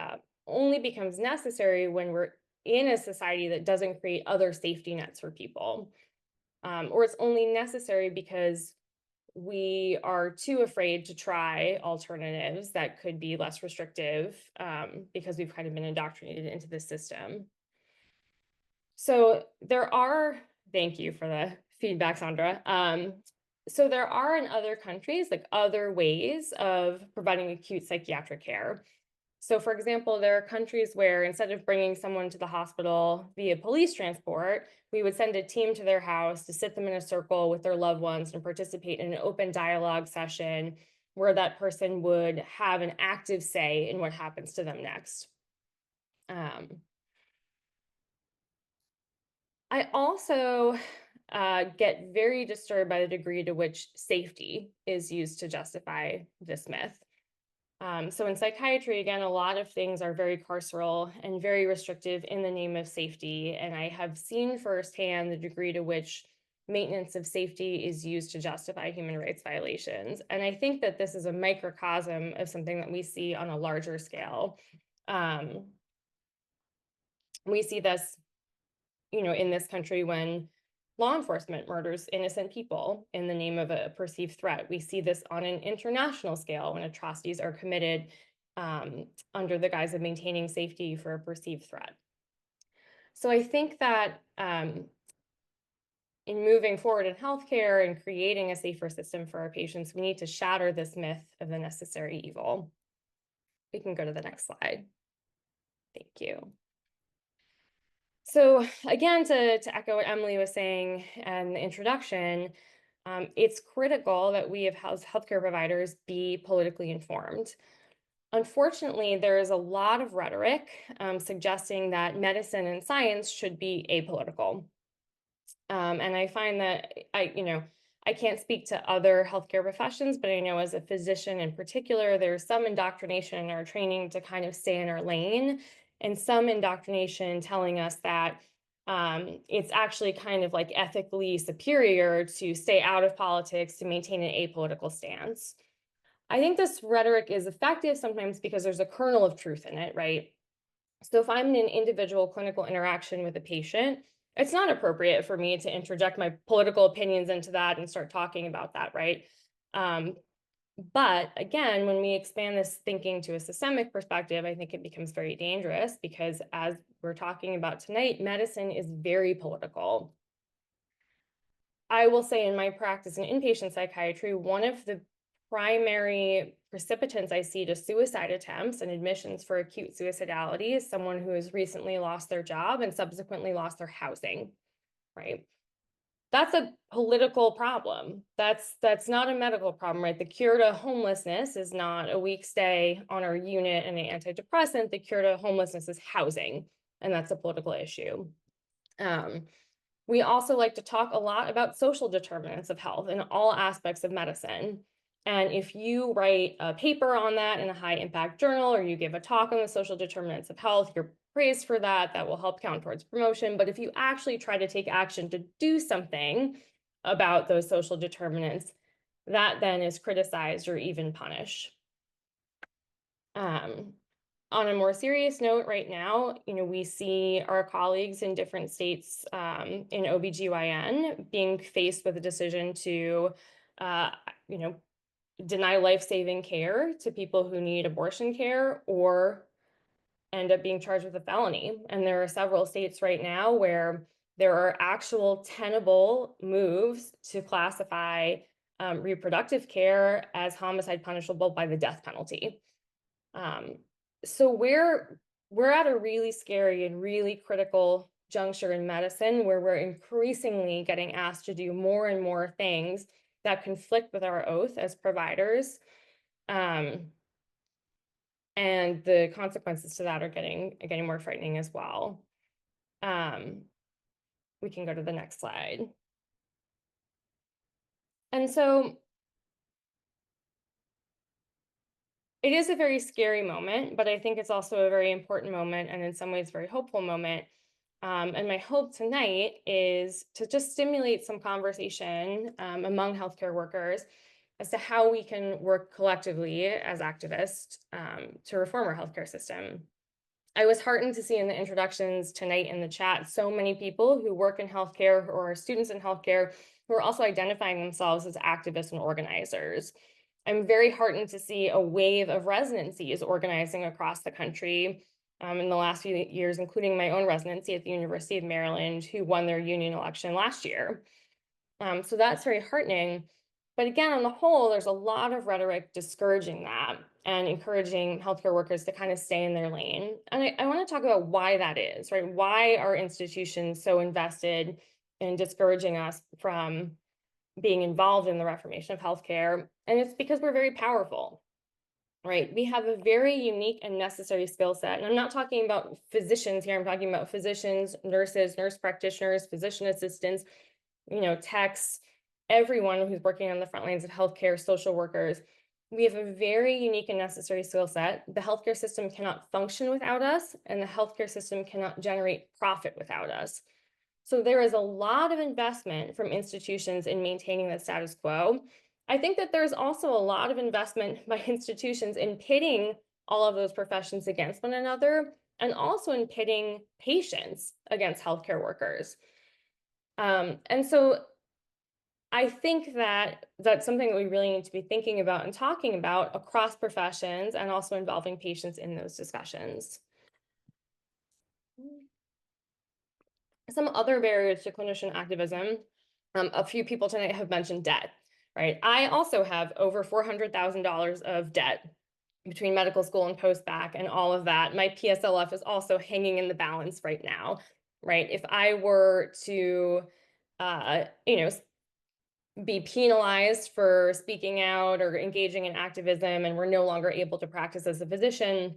only becomes necessary when we're in a society that doesn't create other safety nets for people. Or it's only necessary because we are too afraid to try alternatives that could be less restrictive because we've kind of been indoctrinated into the system. So there are, thank you for the feedback, Sandra. So there are in other countries, like other ways of providing acute psychiatric care. So for example, there are countries where instead of bringing someone to the hospital via police transport, we would send a team to their house to sit them in a circle with their loved ones and participate in an open dialogue session where that person would have an active say in what happens to them next. I also get very disturbed by the degree to which safety is used to justify this myth. So in psychiatry, again, a lot of things are very carceral and very restrictive in the name of safety. And I have seen firsthand the degree to which maintenance of safety is used to justify human rights violations. And I think that this is a microcosm of something that we see on a larger scale. We see this, in this country when law enforcement murders innocent people in the name of a perceived threat. We see this on an international scale when atrocities are committed under the guise of maintaining safety for a perceived threat. So I think that in moving forward in healthcare and creating a safer system for our patients, we need to shatter this myth of the necessary evil. We can go to the next slide. Thank you. So again, to echo what Emily was saying in the introduction, it's critical that we as healthcare providers be politically informed. Unfortunately, there is a lot of rhetoric suggesting that medicine and science should be apolitical. And I find that I can't speak to other healthcare professions, but I know as a physician in particular, there's some indoctrination in our training to kind of stay in our lane, and some indoctrination telling us that it's actually kind of like ethically superior to stay out of politics to maintain an apolitical stance. I think this rhetoric is effective sometimes because there's a kernel of truth in it, right? So if I'm in an individual clinical interaction with a patient, it's not appropriate for me to interject my political opinions into that and start talking about that, right? But again, when we expand this thinking to a systemic perspective, I think it becomes very dangerous because as we're talking about tonight, medicine is very political. I will say in my practice in inpatient psychiatry, one of the primary precipitants I see to suicide attempts and admissions for acute suicidality is someone who has recently lost their job and subsequently lost their housing, right? That's a political problem. That's not a medical problem, right? The cure to homelessness is not a week stay on our unit and an antidepressant. The cure to homelessness is housing, and that's a political issue. We also like to talk a lot about social determinants of health in all aspects of medicine. And if you write a paper on that in a high impact journal, or you give a talk on the social determinants of health, you're praised for that. That will help count towards promotion. But if you actually try to take action to do something about those social determinants, that then is criticized or even punished. On a more serious note right now, we see our colleagues in different states in OBGYN being faced with a decision to, deny life-saving care to people who need abortion care or end up being charged with a felony. And there are several states right now where there are actual tenable moves to classify reproductive care as homicide punishable by the death penalty. So we're at a really scary and really critical juncture in medicine where we're increasingly getting asked to do more and more things that conflict with our oath as providers. And the consequences to that are getting more frightening as well. We can go to the next slide. And so it is a very scary moment, but I think it's also a very important moment, and in some ways very hopeful moment. And my hope tonight is to just stimulate some conversation among healthcare workers as to how we can work collectively as activists to reform our healthcare system. I was heartened to see in the introductions tonight in the chat so many people who work in healthcare or are students in healthcare who are also identifying themselves as activists and organizers. I'm very heartened to see a wave of residencies organizing across the country in the last few years, including my own residency at the University of Maryland, who won their union election last year. So that's very heartening. But again, on the whole, there's a lot of rhetoric discouraging that and encouraging healthcare workers to kind of stay in their lane. And I want to talk about why that is, right? Why are institutions so invested in discouraging us from being involved in the reformation of healthcare? And it's because we're very powerful, right? We have a very unique and necessary skill set. And I'm not talking about physicians here. I'm talking about physicians, nurses, nurse practitioners, physician assistants, techs, everyone who's working on the front lines of healthcare, social workers. We have a very unique and necessary skill set. The healthcare system cannot function without us, and the healthcare system cannot generate profit without us. So there is a lot of investment from institutions in maintaining the status quo. I think that there's also a lot of investment by institutions in pitting all of those professions against one another, and also in pitting patients against healthcare workers. And so I think that that's something that we really need to be thinking about and talking about across professions, and also involving patients in those discussions. Some other barriers to clinician activism. A few people tonight have mentioned debt, right? I also have over $400,000 of debt between medical school and post-bac and all of that. My PSLF is also hanging in the balance right now, right? If I were to, be penalized for speaking out or engaging in activism, and we're no longer able to practice as a physician,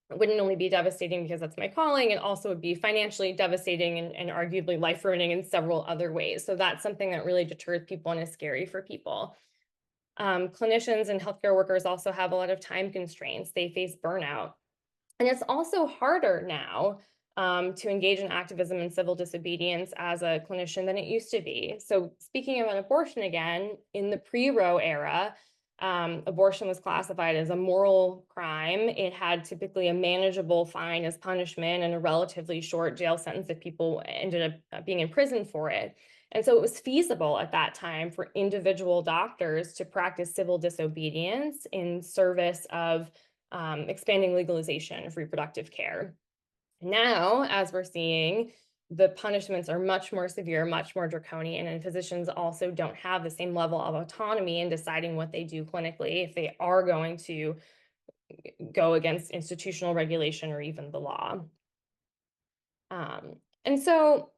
it wouldn't only be devastating because that's my calling, it also would be financially devastating and arguably life-ruining in several other ways. So that's something that really deters people and is scary for people. Clinicians and healthcare workers also have a lot of time constraints. They face burnout. And it's also harder now to engage in activism and civil disobedience as a clinician than it used to be. So speaking of an abortion again, in the pre-Roe era, abortion was classified as a moral crime. It had typically a manageable fine as punishment and a relatively short jail sentence if people ended up being in prison for it. And so it was feasible at that time for individual doctors to practice civil disobedience in service of expanding legalization of reproductive care. Now, as we're seeing, the punishments are much more severe, much more draconian, and physicians also don't have the same level of autonomy in deciding what they do clinically if they are going to go against institutional regulation or even the law. And so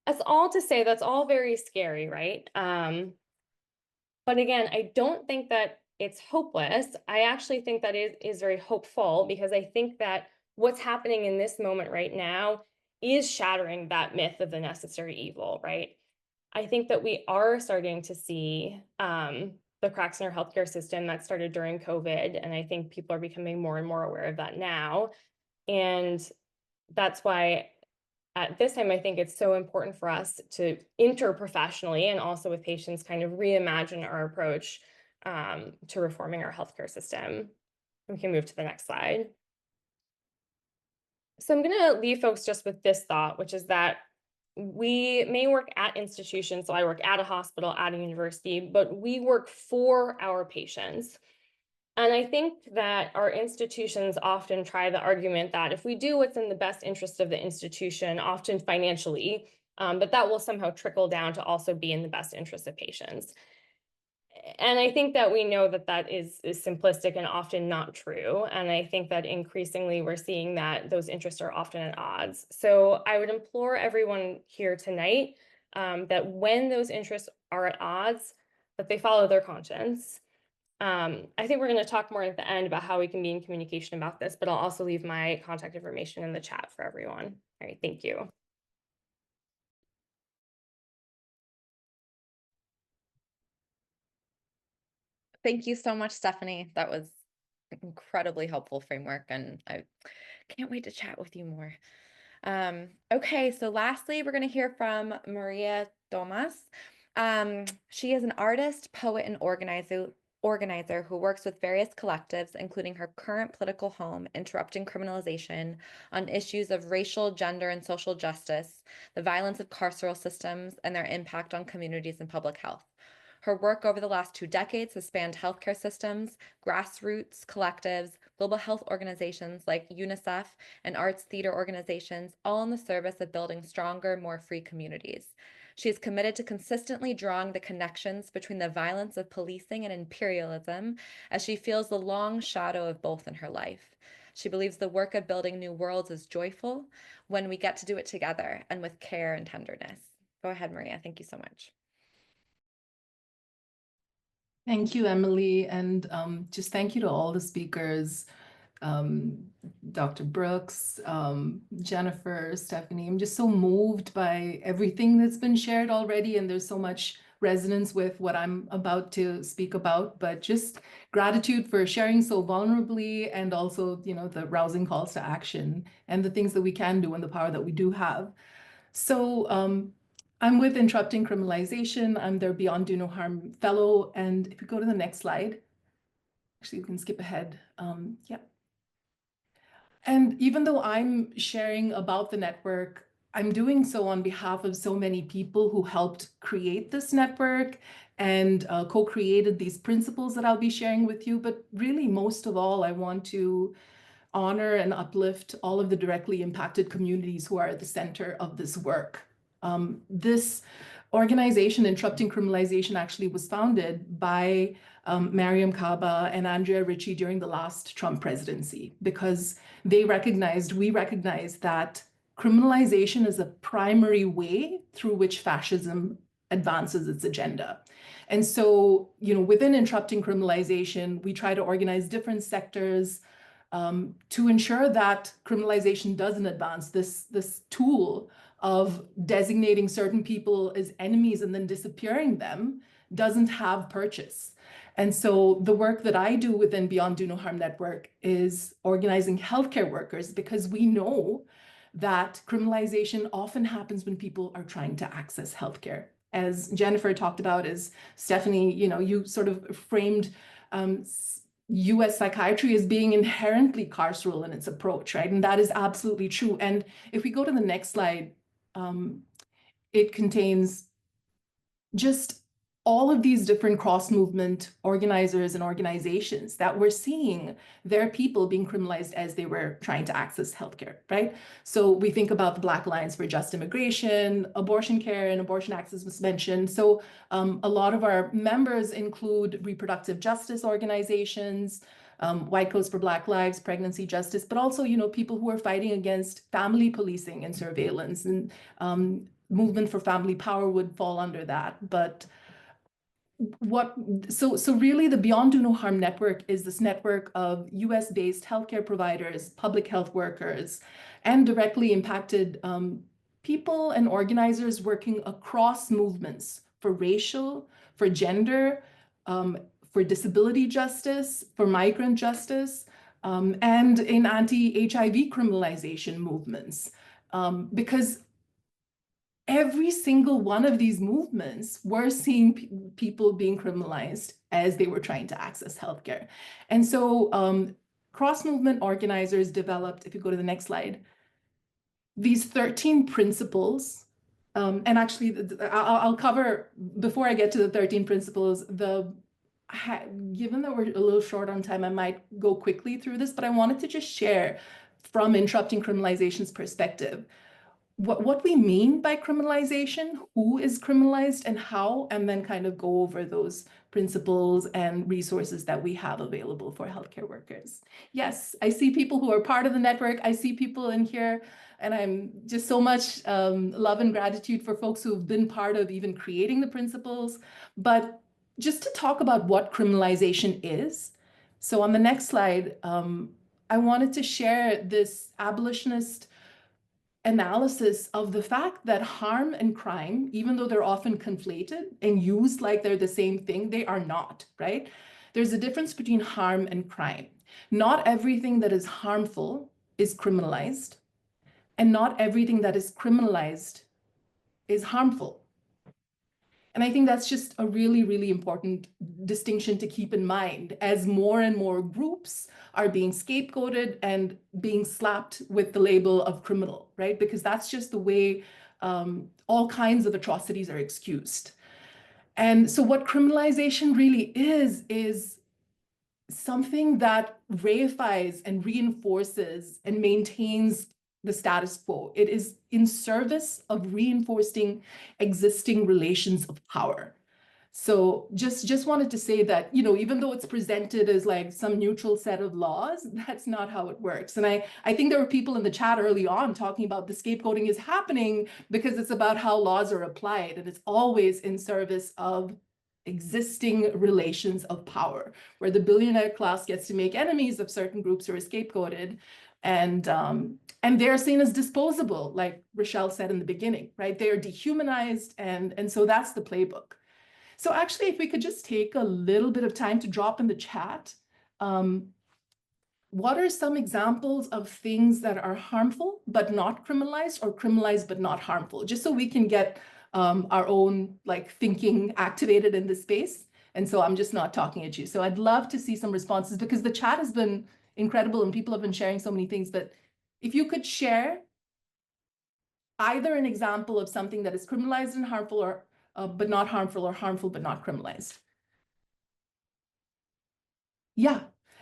that's all to say that's all very scary, right? But again, I don't think that it's hopeless. I actually think that it is very hopeful, because I think that what's happening in this moment right now is shattering that myth of the necessary evil, right? I think that we are starting to see the cracks in our healthcare system that started during COVID, and I think people are becoming more and more aware of that now. And that's why at this time, I think it's so important for us to interprofessionally and also with patients kind of reimagine our approach to reforming our healthcare system. We can move to the next slide. So I'm going to leave folks just with this thought, which is that we may work at institutions, so I work at a hospital, at a university, but we work for our patients. And I think that our institutions often try the argument that if we do what's in the best interest of the institution, often financially, but that will somehow trickle down to also be in the best interest of patients. And I think that we know that that is simplistic and often not true. And I think that increasingly we're seeing that those interests are often at odds. So I would implore everyone here tonight that when those interests are at odds, that they follow their conscience. I think we're going to talk more at the end about how we can be in communication about this, but I'll also leave my contact information in the chat for everyone. All right, thank you. Thank you so much, Stephanie. That was an incredibly helpful framework, and I can't wait to chat with you more. Okay, so lastly, we're going to hear from Maria Thomas. She is an artist, poet, and organizer who works with various collectives, including her current political home, Interrupting Criminalization, on issues of racial, gender, and social justice, the violence of carceral systems, and their impact on communities and public health. Her work over the last 2 decades has spanned healthcare systems, grassroots collectives, global health organizations like UNICEF, and arts theater organizations, all in the service of building stronger, more free communities. She is committed to consistently drawing the connections between the violence of policing and imperialism, as she feels the long shadow of both in her life. She believes the work of building new worlds is joyful when we get to do it together and with care and tenderness. Go ahead, Maria. Thank you so much. Thank you, Emily, and just thank you to all the speakers, Dr. Brooks, Jennifer, Stephanie. I'm just so moved by everything that's been shared already, and there's so much resonance with what I'm about to speak about, but just gratitude for sharing so vulnerably, and also, you know, the rousing calls to action and the things that we can do and the power that we do have. So I'm with Interrupting Criminalization. I'm their Beyond Do No Harm Fellow. And if you go to the next slide, actually, we can skip ahead. Yeah. And even though I'm sharing about the network, I'm doing so on behalf of so many people who helped create this network and co-created these principles that I'll be sharing with you. But really, most of all, I want to honor and uplift all of the directly impacted communities who are at the center of this work. This organization, Interrupting Criminalization, actually was founded by Mariam Kaba and Andrea Ritchie during the last Trump presidency, because we recognized that criminalization is a primary way through which fascism advances its agenda. And so, you know, within Interrupting Criminalization, we try to organize different sectors to ensure that criminalization doesn't advance this tool of designating certain people as enemies and then disappearing them doesn't have purchase. And so the work that I do within Beyond Do No Harm Network is organizing healthcare workers, because we know that criminalization often happens when people are trying to access healthcare. As Jennifer talked about, as Stephanie, you know, you sort of framed US psychiatry as being inherently carceral in its approach, right? And that is absolutely true. And if we go to the next slide, it contains just all of these different cross-movement organizers and organizations that we're seeing their people being criminalized as they were trying to access healthcare, right? So we think about the Black Alliance for Just Immigration, abortion care and abortion access was mentioned. So a lot of our members include reproductive justice organizations, White Coats for Black Lives, Pregnancy Justice, but also, you know, people who are fighting against family policing and surveillance, and Movement for Family Power would fall under that. But so really the Beyond Do No Harm Network is this network of US-based healthcare providers, public health workers, and directly impacted people and organizers working across movements for racial, for gender, for disability justice, for migrant justice, and in anti-HIV criminalization movements. Because every single one of these movements were seeing people being criminalized as they were trying to access healthcare. And so cross-movement organizers developed, if you go to the next slide, these 13 principles And actually, I'll cover, before I get to the 13 principles, given that we're a little short on time, I might go quickly through this, but I wanted to just share from Interrupting Criminalization's perspective, what we mean by criminalization, who is criminalized and how, and then kind of go over those principles and resources that we have available for healthcare workers. Yes, I see people who are part of the network. I see people in here, and I'm just so much love and gratitude for folks who have been part of even creating the principles. But just to talk about what criminalization is. So on the next slide, I wanted to share this abolitionist analysis of the fact that harm and crime, even though they're often conflated and used like they're the same thing, they are not, right? There's a difference between harm and crime. Not everything that is harmful is criminalized, and not everything that is criminalized is harmful. And I think that's just a really, really important distinction to keep in mind as more and more groups are being scapegoated and being slapped with the label of criminal, right? Because that's just the way all kinds of atrocities are excused. And so what criminalization really is something that reifies and reinforces and maintains the status quo. It is in service of reinforcing existing relations of power. So just wanted to say that, you know, even though it's presented as like some neutral set of laws, that's not how it works. And I think there were people in the chat early on talking about the scapegoating is happening because it's about how laws are applied, and it's always in service of existing relations of power, where the billionaire class gets to make enemies of certain groups who are scapegoated, and they're seen as disposable, like Rochelle said in the beginning, right? They are dehumanized, and so that's the playbook. So actually, if we could just take a little bit of time to drop in the chat, what are some examples of things that are harmful but not criminalized, or criminalized but not harmful? Just so we can get our own like thinking activated in this space. And so I'm just not talking at you. So I'd love to see some responses, because the chat has been incredible and people have been sharing so many things. But if you could share either an example of something that is criminalized and harmful, or but not harmful, or harmful but not criminalized. Yeah,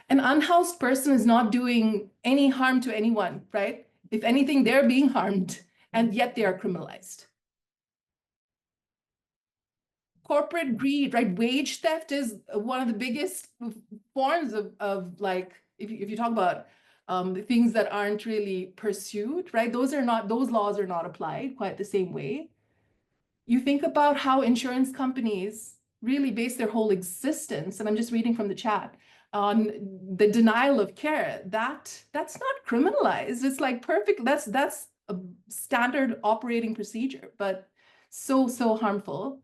an unhoused person is not doing any harm to anyone, right? If anything, they're being harmed, and yet they are criminalized. Corporate greed, right? Wage theft is one of the biggest forms of like, if you talk about the things that aren't really pursued, right? Those laws are not applied quite the same way. You think about how insurance companies really base their whole existence, and I'm just reading from the chat, on the denial of care. That's not criminalized. It's like perfect. That's a standard operating procedure, but so harmful,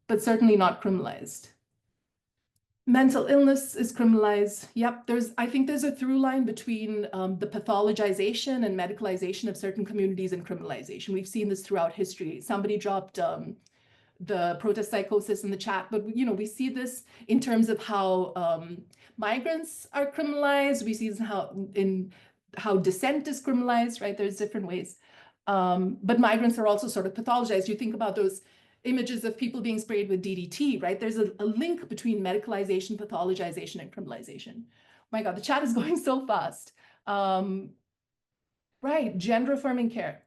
but certainly not criminalized. Mental illness is criminalized. Yep, I think there's a through line between the pathologization and medicalization of certain communities and criminalization. We've seen this throughout history. Somebody dropped the protest psychosis in the chat, but you know, we see this in terms of how migrants are criminalized. We see this how dissent is criminalized, right? There's different ways. But migrants are also sort of pathologized. You think about those images of people being sprayed with DDT, right? There's a link between medicalization, pathologization, and criminalization. Oh my God, the chat is going so fast. Right, gender affirming care.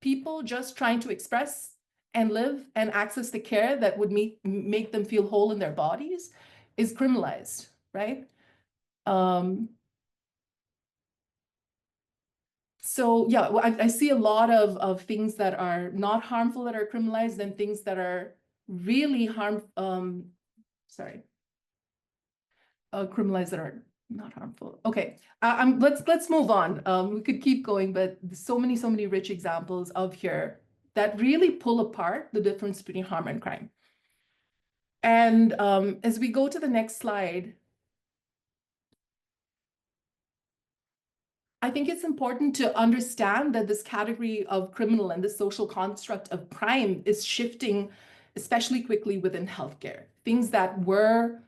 People just trying to express and live and access the care that would make them feel whole in their bodies is criminalized, right? So yeah, I see a lot of things that are not harmful that are criminalized, and things that are really criminalized that are not harmful. Okay, let's move on. We could keep going, but so many rich examples of here that really pull apart the difference between harm and crime. And as we go to the next slide, I think it's important to understand that this category of criminal and the social construct of crime is shifting, especially quickly within healthcare. Things that were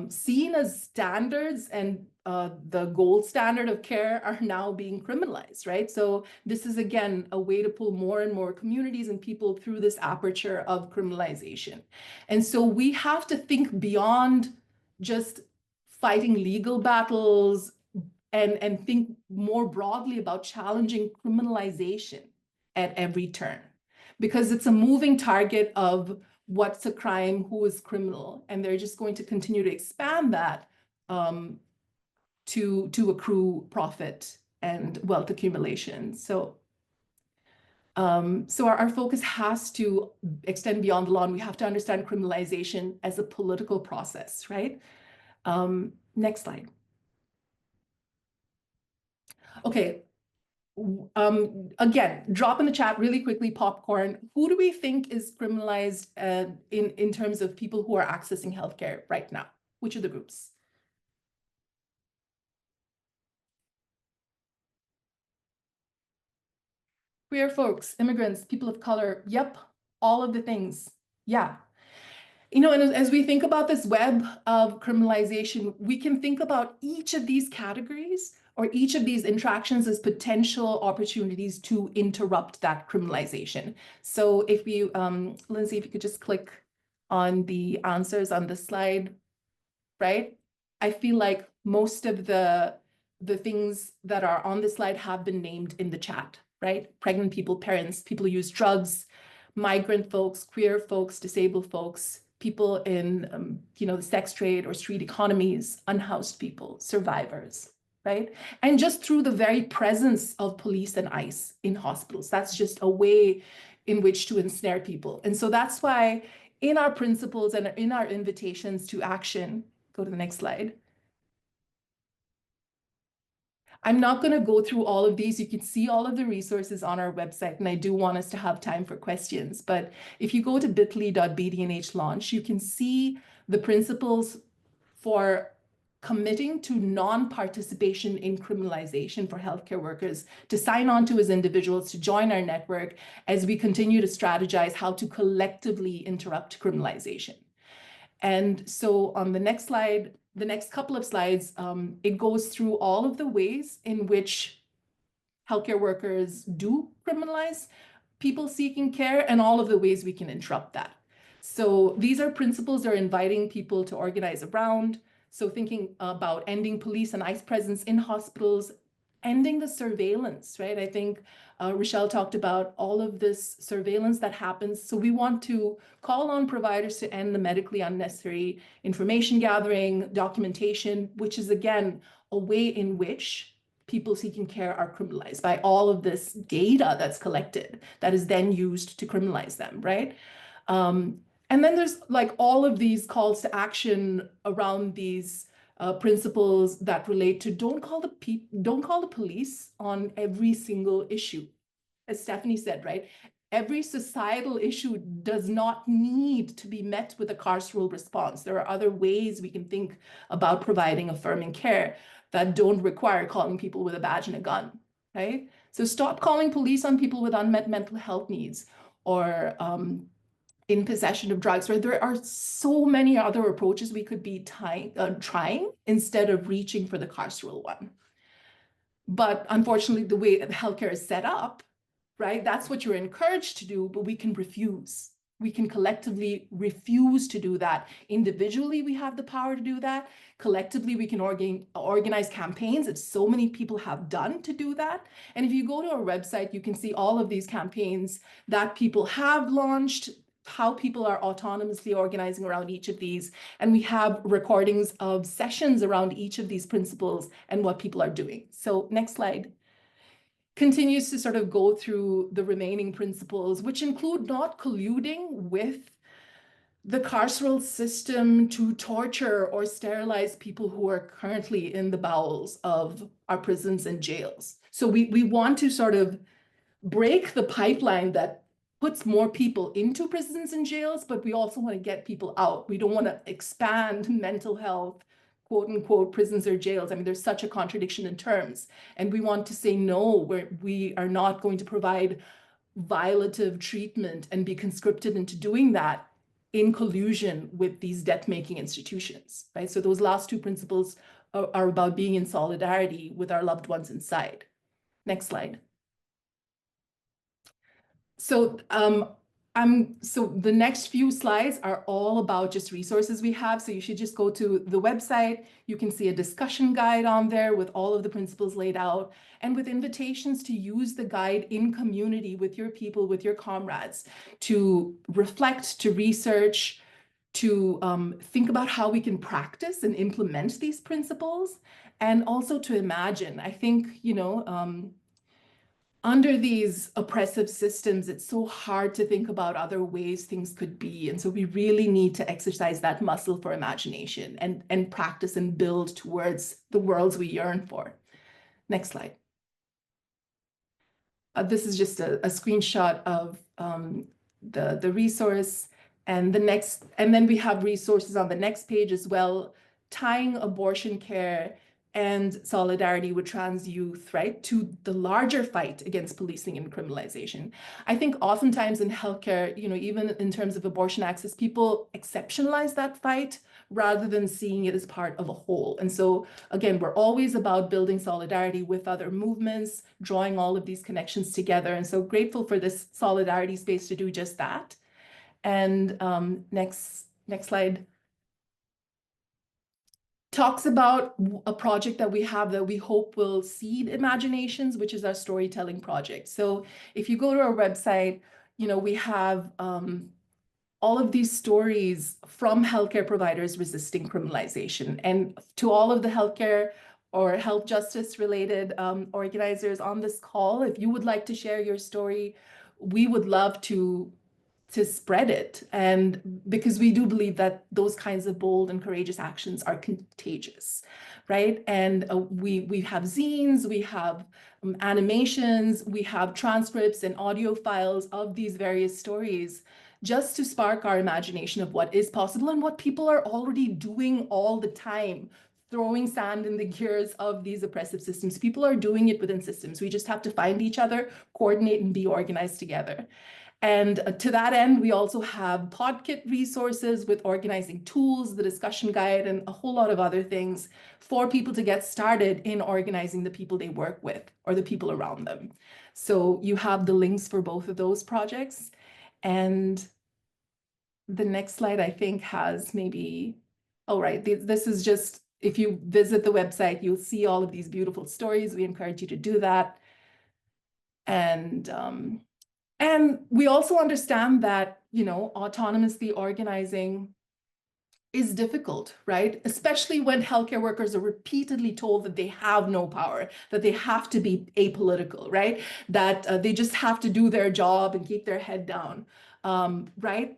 seen as standards and the gold standard of care are now being criminalized, right? So this is, again, a way to pull more and more communities and people through this aperture of criminalization. And so we have to think beyond just fighting legal battles and think more broadly about challenging criminalization at every turn, because it's a moving target of what's a crime, who is criminal, and they're just going to continue to expand that to accrue profit and wealth accumulation. So our focus has to extend beyond the law, and we have to understand criminalization as a political process, right? Next slide. Okay. Again, drop in the chat really quickly, popcorn. Who do we think is criminalized in terms of people who are accessing healthcare right now? Which are the groups? Queer folks, immigrants, people of color. Yep, all of the things. Yeah. You know, and as we think about this web of criminalization, we can think about each of these categories or each of these interactions as potential opportunities to interrupt that criminalization. So if you, Lindsay, if you could just click on the answers on this slide, right? I feel like most of the things that are on this slide have been named in the chat, right? Pregnant people, parents, people who use drugs, migrant folks, queer folks, disabled folks, people in the sex trade or street economies, unhoused people, survivors, right? And just through the very presence of police and ICE in hospitals, that's just a way in which to ensnare people. And so that's why in our principles and in our invitations to action, go to the next slide. I'm not going to go through all of these. You can see all of the resources on our website, and I do want us to have time for questions. But if you go to bit.ly.bdnh launch, you can see the principles for committing to non-participation in criminalization for healthcare workers to sign on to as individuals, to join our network as we continue to strategize how to collectively interrupt criminalization. And so on the next slide, the next couple of slides, it goes through all of the ways in which healthcare workers do criminalize people seeking care and all of the ways we can interrupt that. So these are principles that are inviting people to organize around. So thinking about ending police and ICE presence in hospitals, ending the surveillance, right? I think Rochelle talked about all of this surveillance that happens. So we want to call on providers to end the medically unnecessary information gathering, documentation, which is, again, a way in which people seeking care are criminalized by all of this data that's collected that is then used to criminalize them, right? And then there's like all of these calls to action around these principles that relate to don't call the police on every single issue. As Stephanie said, right? Every societal issue does not need to be met with a carceral response. There are other ways we can think about providing affirming care that don't require calling people with a badge and a gun, right? So stop calling police on people with unmet mental health needs or in possession of drugs, where there are so many other approaches we could be trying instead of reaching for the carceral one. But unfortunately, the way healthcare is set up, right, that's what you're encouraged to do, but we can refuse. We can collectively refuse to do that. Individually, we have the power to do that. Collectively, we can organize campaigns, as so many people have done to do that. And if you go to our website, you can see all of these campaigns that people have launched, how people are autonomously organizing around each of these. And we have recordings of sessions around each of these principles and what people are doing. So next slide. Continues to sort of go through the remaining principles, which include not colluding with the carceral system to torture or sterilize people who are currently in the bowels of our prisons and jails. So we want to sort of break the pipeline that puts more people into prisons and jails, but we also want to get people out. We don't want to expand mental health, quote unquote, prisons or jails. I mean, there's such a contradiction in terms. And we want to say, no, we are not going to provide violative treatment and be conscripted into doing that in collusion with these debt-making institutions, right? So those last two principles are about being in solidarity with our loved ones inside. Next slide. So so the next few slides are all about just resources we have. So you should just go to the website. You can see a discussion guide on there with all of the principles laid out and with invitations to use the guide in community with your people, with your comrades, to reflect, to research, to think about how we can practice and implement these principles, and also to imagine. I think, under these oppressive systems, it's so hard to think about other ways things could be. And so we really need to exercise that muscle for imagination and practice and build towards the worlds we yearn for. Next slide. This is just a screenshot of the resource. And then we have resources on the next page as well, tying abortion care and solidarity with trans youth, right, to the larger fight against policing and criminalization. I think oftentimes in healthcare, even in terms of abortion access, people exceptionalize that fight rather than seeing it as part of a whole. And so again, we're always about building solidarity with other movements, drawing all of these connections together. And so grateful for this solidarity space to do just that. And next slide talks about a project that we have that we hope will seed imaginations, which is our storytelling project. So if you go to our website, we have all of these stories from healthcare providers resisting criminalization. And to all of the healthcare or health justice related organizers on this call, if you would like to share your story, we would love to spread it. And because we do believe that those kinds of bold and courageous actions are contagious, right? And we have zines, we have animations, we have transcripts and audio files of these various stories, just to spark our imagination of what is possible and what people are already doing all the time, throwing sand in the gears of these oppressive systems. People are doing it within systems. We just have to find each other, coordinate, and be organized together. And to that end, we also have PodKit resources with organizing tools, the discussion guide, and a whole lot of other things for people to get started in organizing the people they work with or the people around them. So you have the links for both of those projects. And the next slide, I think, has maybe, this is just, if you visit the website, you'll see all of these beautiful stories. We encourage you to do that. And we also understand that, autonomously organizing is difficult, right? Especially when healthcare workers are repeatedly told that they have no power, that they have to be apolitical, right? That they just have to do their job and keep their head down, right?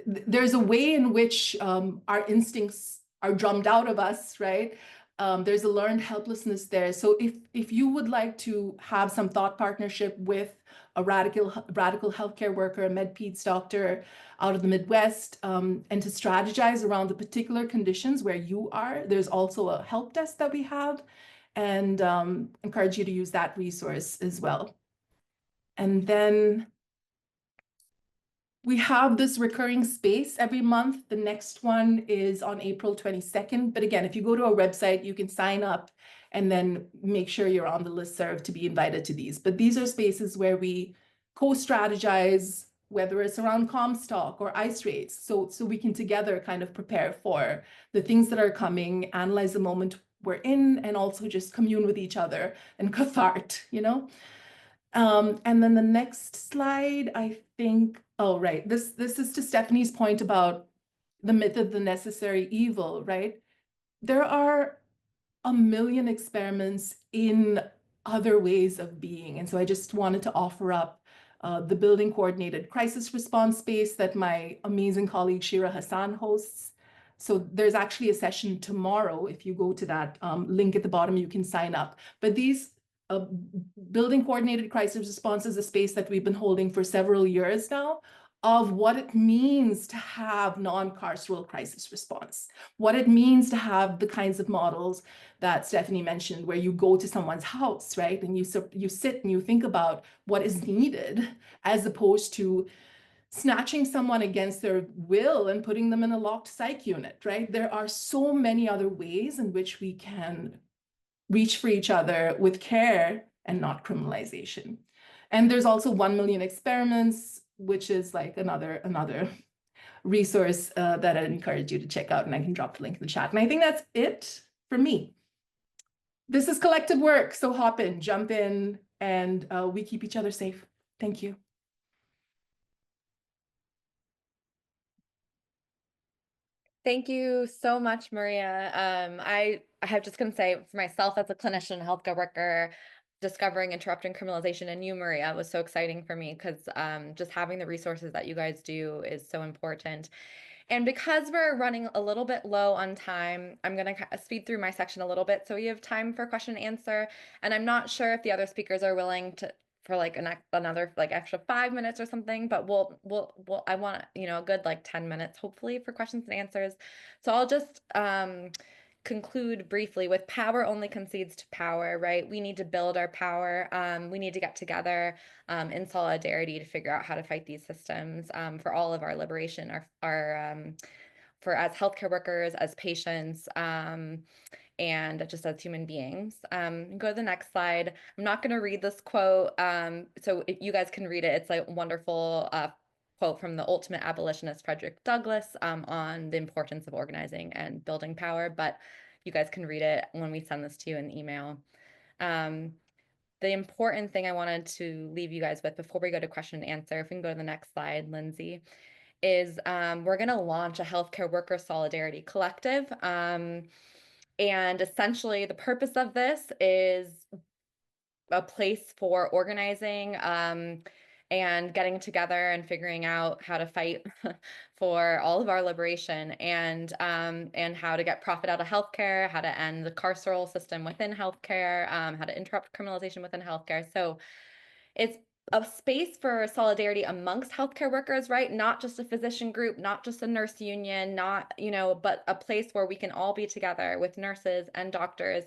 There's a way in which our instincts are drummed out of us, right? There's a learned helplessness there. So if you would like to have some thought partnership with a radical healthcare worker, a med-peds doctor out of the Midwest, and to strategize around the particular conditions where you are, there's also a help desk that we have, and encourage you to use that resource as well. And then we have this recurring space every month. The next one is on April 22nd. But again, if you go to our website, you can sign up and then make sure you're on the listserv to be invited to these. But these are spaces where we co-strategize, whether it's around Comstock or ICE rates. So we can together kind of prepare for the things that are coming, analyze the moment we're in, and also just commune with each other and cathart, And then the next slide, I think, this is to Stephanie's point about the myth of the necessary evil, right? There are a million experiments in other ways of being. And so I just wanted to offer up the building coordinated crisis response space that my amazing colleague Shira Hassan hosts. So there's actually a session tomorrow. If you go to that link at the bottom, you can sign up. But these building coordinated crisis response is a space that we've been holding for several years now, of what it means to have non-carceral crisis response, what it means to have the kinds of models that Stephanie mentioned, where you go to someone's house, right? And you sit and you think about what is needed, as opposed to snatching someone against their will and putting them in a locked psych unit, right? There are so many other ways in which we can reach for each other with care and not criminalization. And there's also 1 million experiments, which is like another resource that I'd encourage you to check out, and I can drop the link in the chat. And I think that's it for me. This is collective work, so hop in, jump in, and we keep each other safe. Thank you. Thank you so much, Maria. I have just going to say for myself as a clinician, healthcare worker, discovering interrupting criminalization and you, Maria, was so exciting for me because just having the resources that you guys do is so important. And because we're running a little bit low on time, I'm going to speed through my section a little bit so we have time for question and answer. And I'm not sure if the other speakers are willing to for like another like extra 5 minutes or something, but we'll I want, you know, a good like 10 minutes hopefully for questions and answers. So I'll just conclude briefly with power only concedes to power, right? We need to build our power. We need to get together in solidarity to figure out how to fight these systems for all of our liberation, for as healthcare workers, as patients, and just as human beings. Go to the next slide. I'm not going to read this quote, so if you guys can read it. It's a wonderful quote from the ultimate abolitionist Frederick Douglass on the importance of organizing and building power, but you guys can read it when we send this to you in email. The important thing I wanted to leave you guys with before we go to question and answer, if we can go to the next slide, Lindsay, is we're going to launch a healthcare worker solidarity collective. And essentially the purpose of this is a place for organizing and getting together and figuring out how to fight for all of our liberation and how to get profit out of healthcare, how to end the carceral system within healthcare, how to interrupt criminalization within healthcare. So it's a space for solidarity amongst healthcare workers, right? Not just a physician group, not just a nurse union, not, you know, but a place where we can all be together with nurses and doctors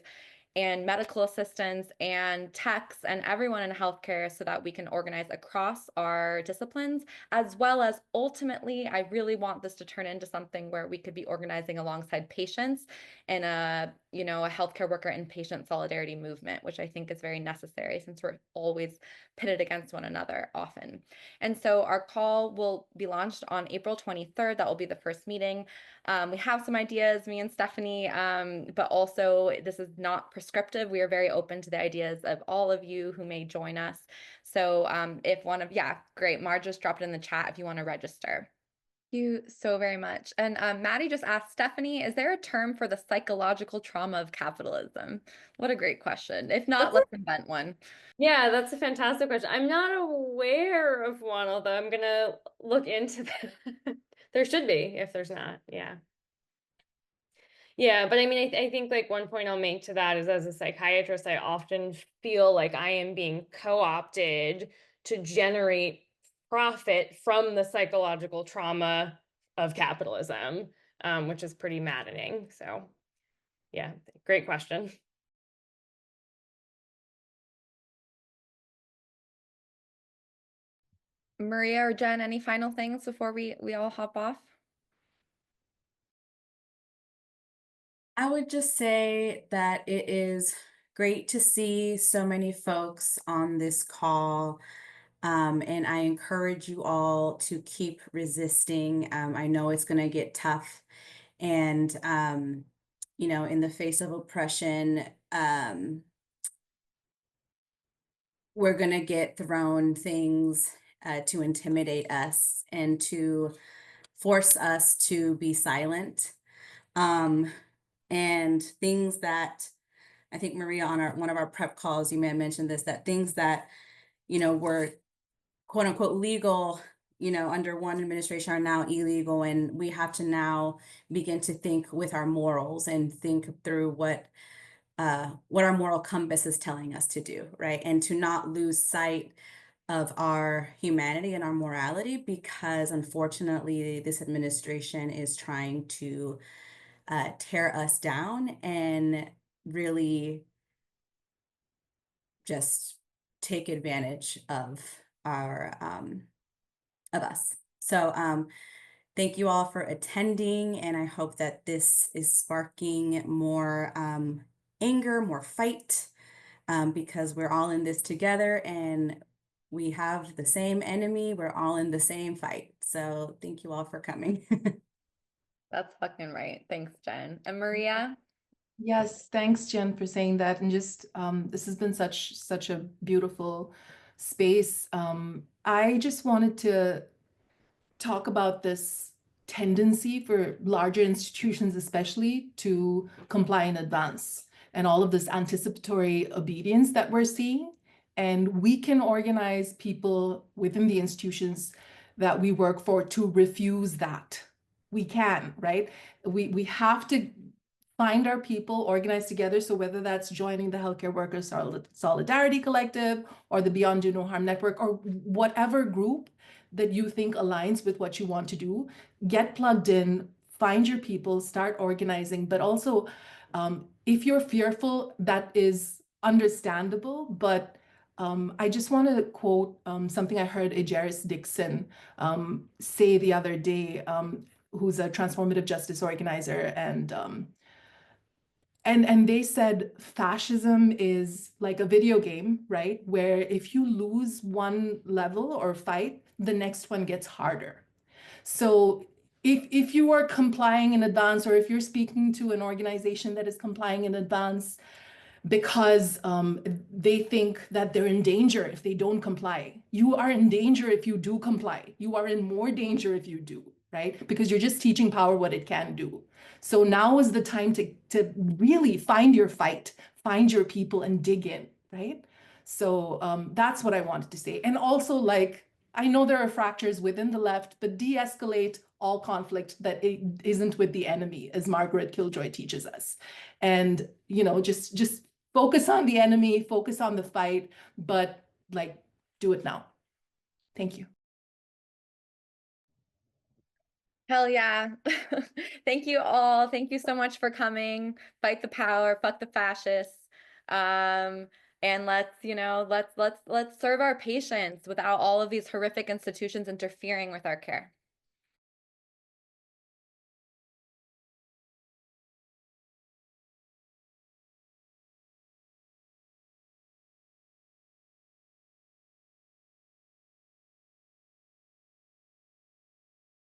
and medical assistants and techs and everyone in healthcare so that we can organize across our disciplines, as well as ultimately, I really want this to turn into something where we could be organizing alongside patients in a, you know, a healthcare worker and patient solidarity movement, which I think is very necessary since we're always pitted against one another often. And so our call will be launched on April 23rd. That will be the first meeting. We have some ideas, me and Stephanie, but also this is not prescriptive. We are very open to the ideas of all of you who may join us. So if one of, yeah, great. Marge just dropped it in the chat if you want to register. Thank you so very much. And Maddie just asked, Stephanie, is there a term for the psychological trauma of capitalism? What a great question. If not, let's invent one. Yeah, that's a fantastic question. I'm not aware of one, although I'm gonna look into that. There should be, if there's not. Yeah. Yeah, but I mean, I think like one point I'll make to that is as a psychiatrist, I often feel like I am being co-opted to generate profit from the psychological trauma of capitalism, which is pretty maddening. So yeah, great question. Maria or Jen, any final things before we all hop off? I would just say that it is great to see so many folks on this call. And I encourage you all to keep resisting. I know it's going to get tough. And, you know, in the face of oppression, we're going to get thrown things to intimidate us and to force us to be silent. And things that I think, Maria, on one of our prep calls, you may have mentioned this, that things that, you know, were quote unquote legal, you know, under one administration are now illegal. And we have to now begin to think with our morals and think through what our moral compass is telling us to do, right? And to not lose sight of our humanity and our morality, because unfortunately, this administration is trying to tear us down and really just take advantage of our of us. So thank you all for attending, and I hope that this is sparking more anger, more fight, because we're all in this together and we have the same enemy. We're all in the same fight. So thank you all for coming. That's fucking right. Thanks, Jen. And Maria? Yes, thanks, Jen, for saying that. And just this has been such a beautiful space. I just wanted to talk about this tendency for larger institutions, especially, to comply in advance and all of this anticipatory obedience that we're seeing. And we can organize people within the institutions that we work for to refuse that. We can, right? We have to find our people, organize together. So whether that's joining the Healthcare Workers Solidarity Collective or the Beyond Do No Harm Network or whatever group that you think aligns with what you want to do, get plugged in, find your people, start organizing. But also, if you're fearful, that is understandable. But I just want to quote something I heard Ejaris Dixon say the other day, who's a transformative justice organizer, and they said fascism is like a video game, right? Where if you lose one level or fight, the next one gets harder. So if you are complying in advance, or if you're speaking to an organization that is complying in advance because they think that they're in danger if they don't comply, you are in danger if you do comply. You are in more danger if you do, right? Because you're just teaching power what it can do. So now is the time to really find your fight, find your people, and dig in, right? So that's what I wanted to say. And also, like, I know there are fractures within the left, but de-escalate all conflict that it isn't with the enemy, as Margaret Killjoy teaches us. And, you know, just focus on the enemy, focus on the fight, but like, do it now. Thank you. Hell yeah. Thank you all. Thank you so much for coming. Fight the power, fuck the fascists. And let's serve our patients without all of these horrific institutions interfering with our care.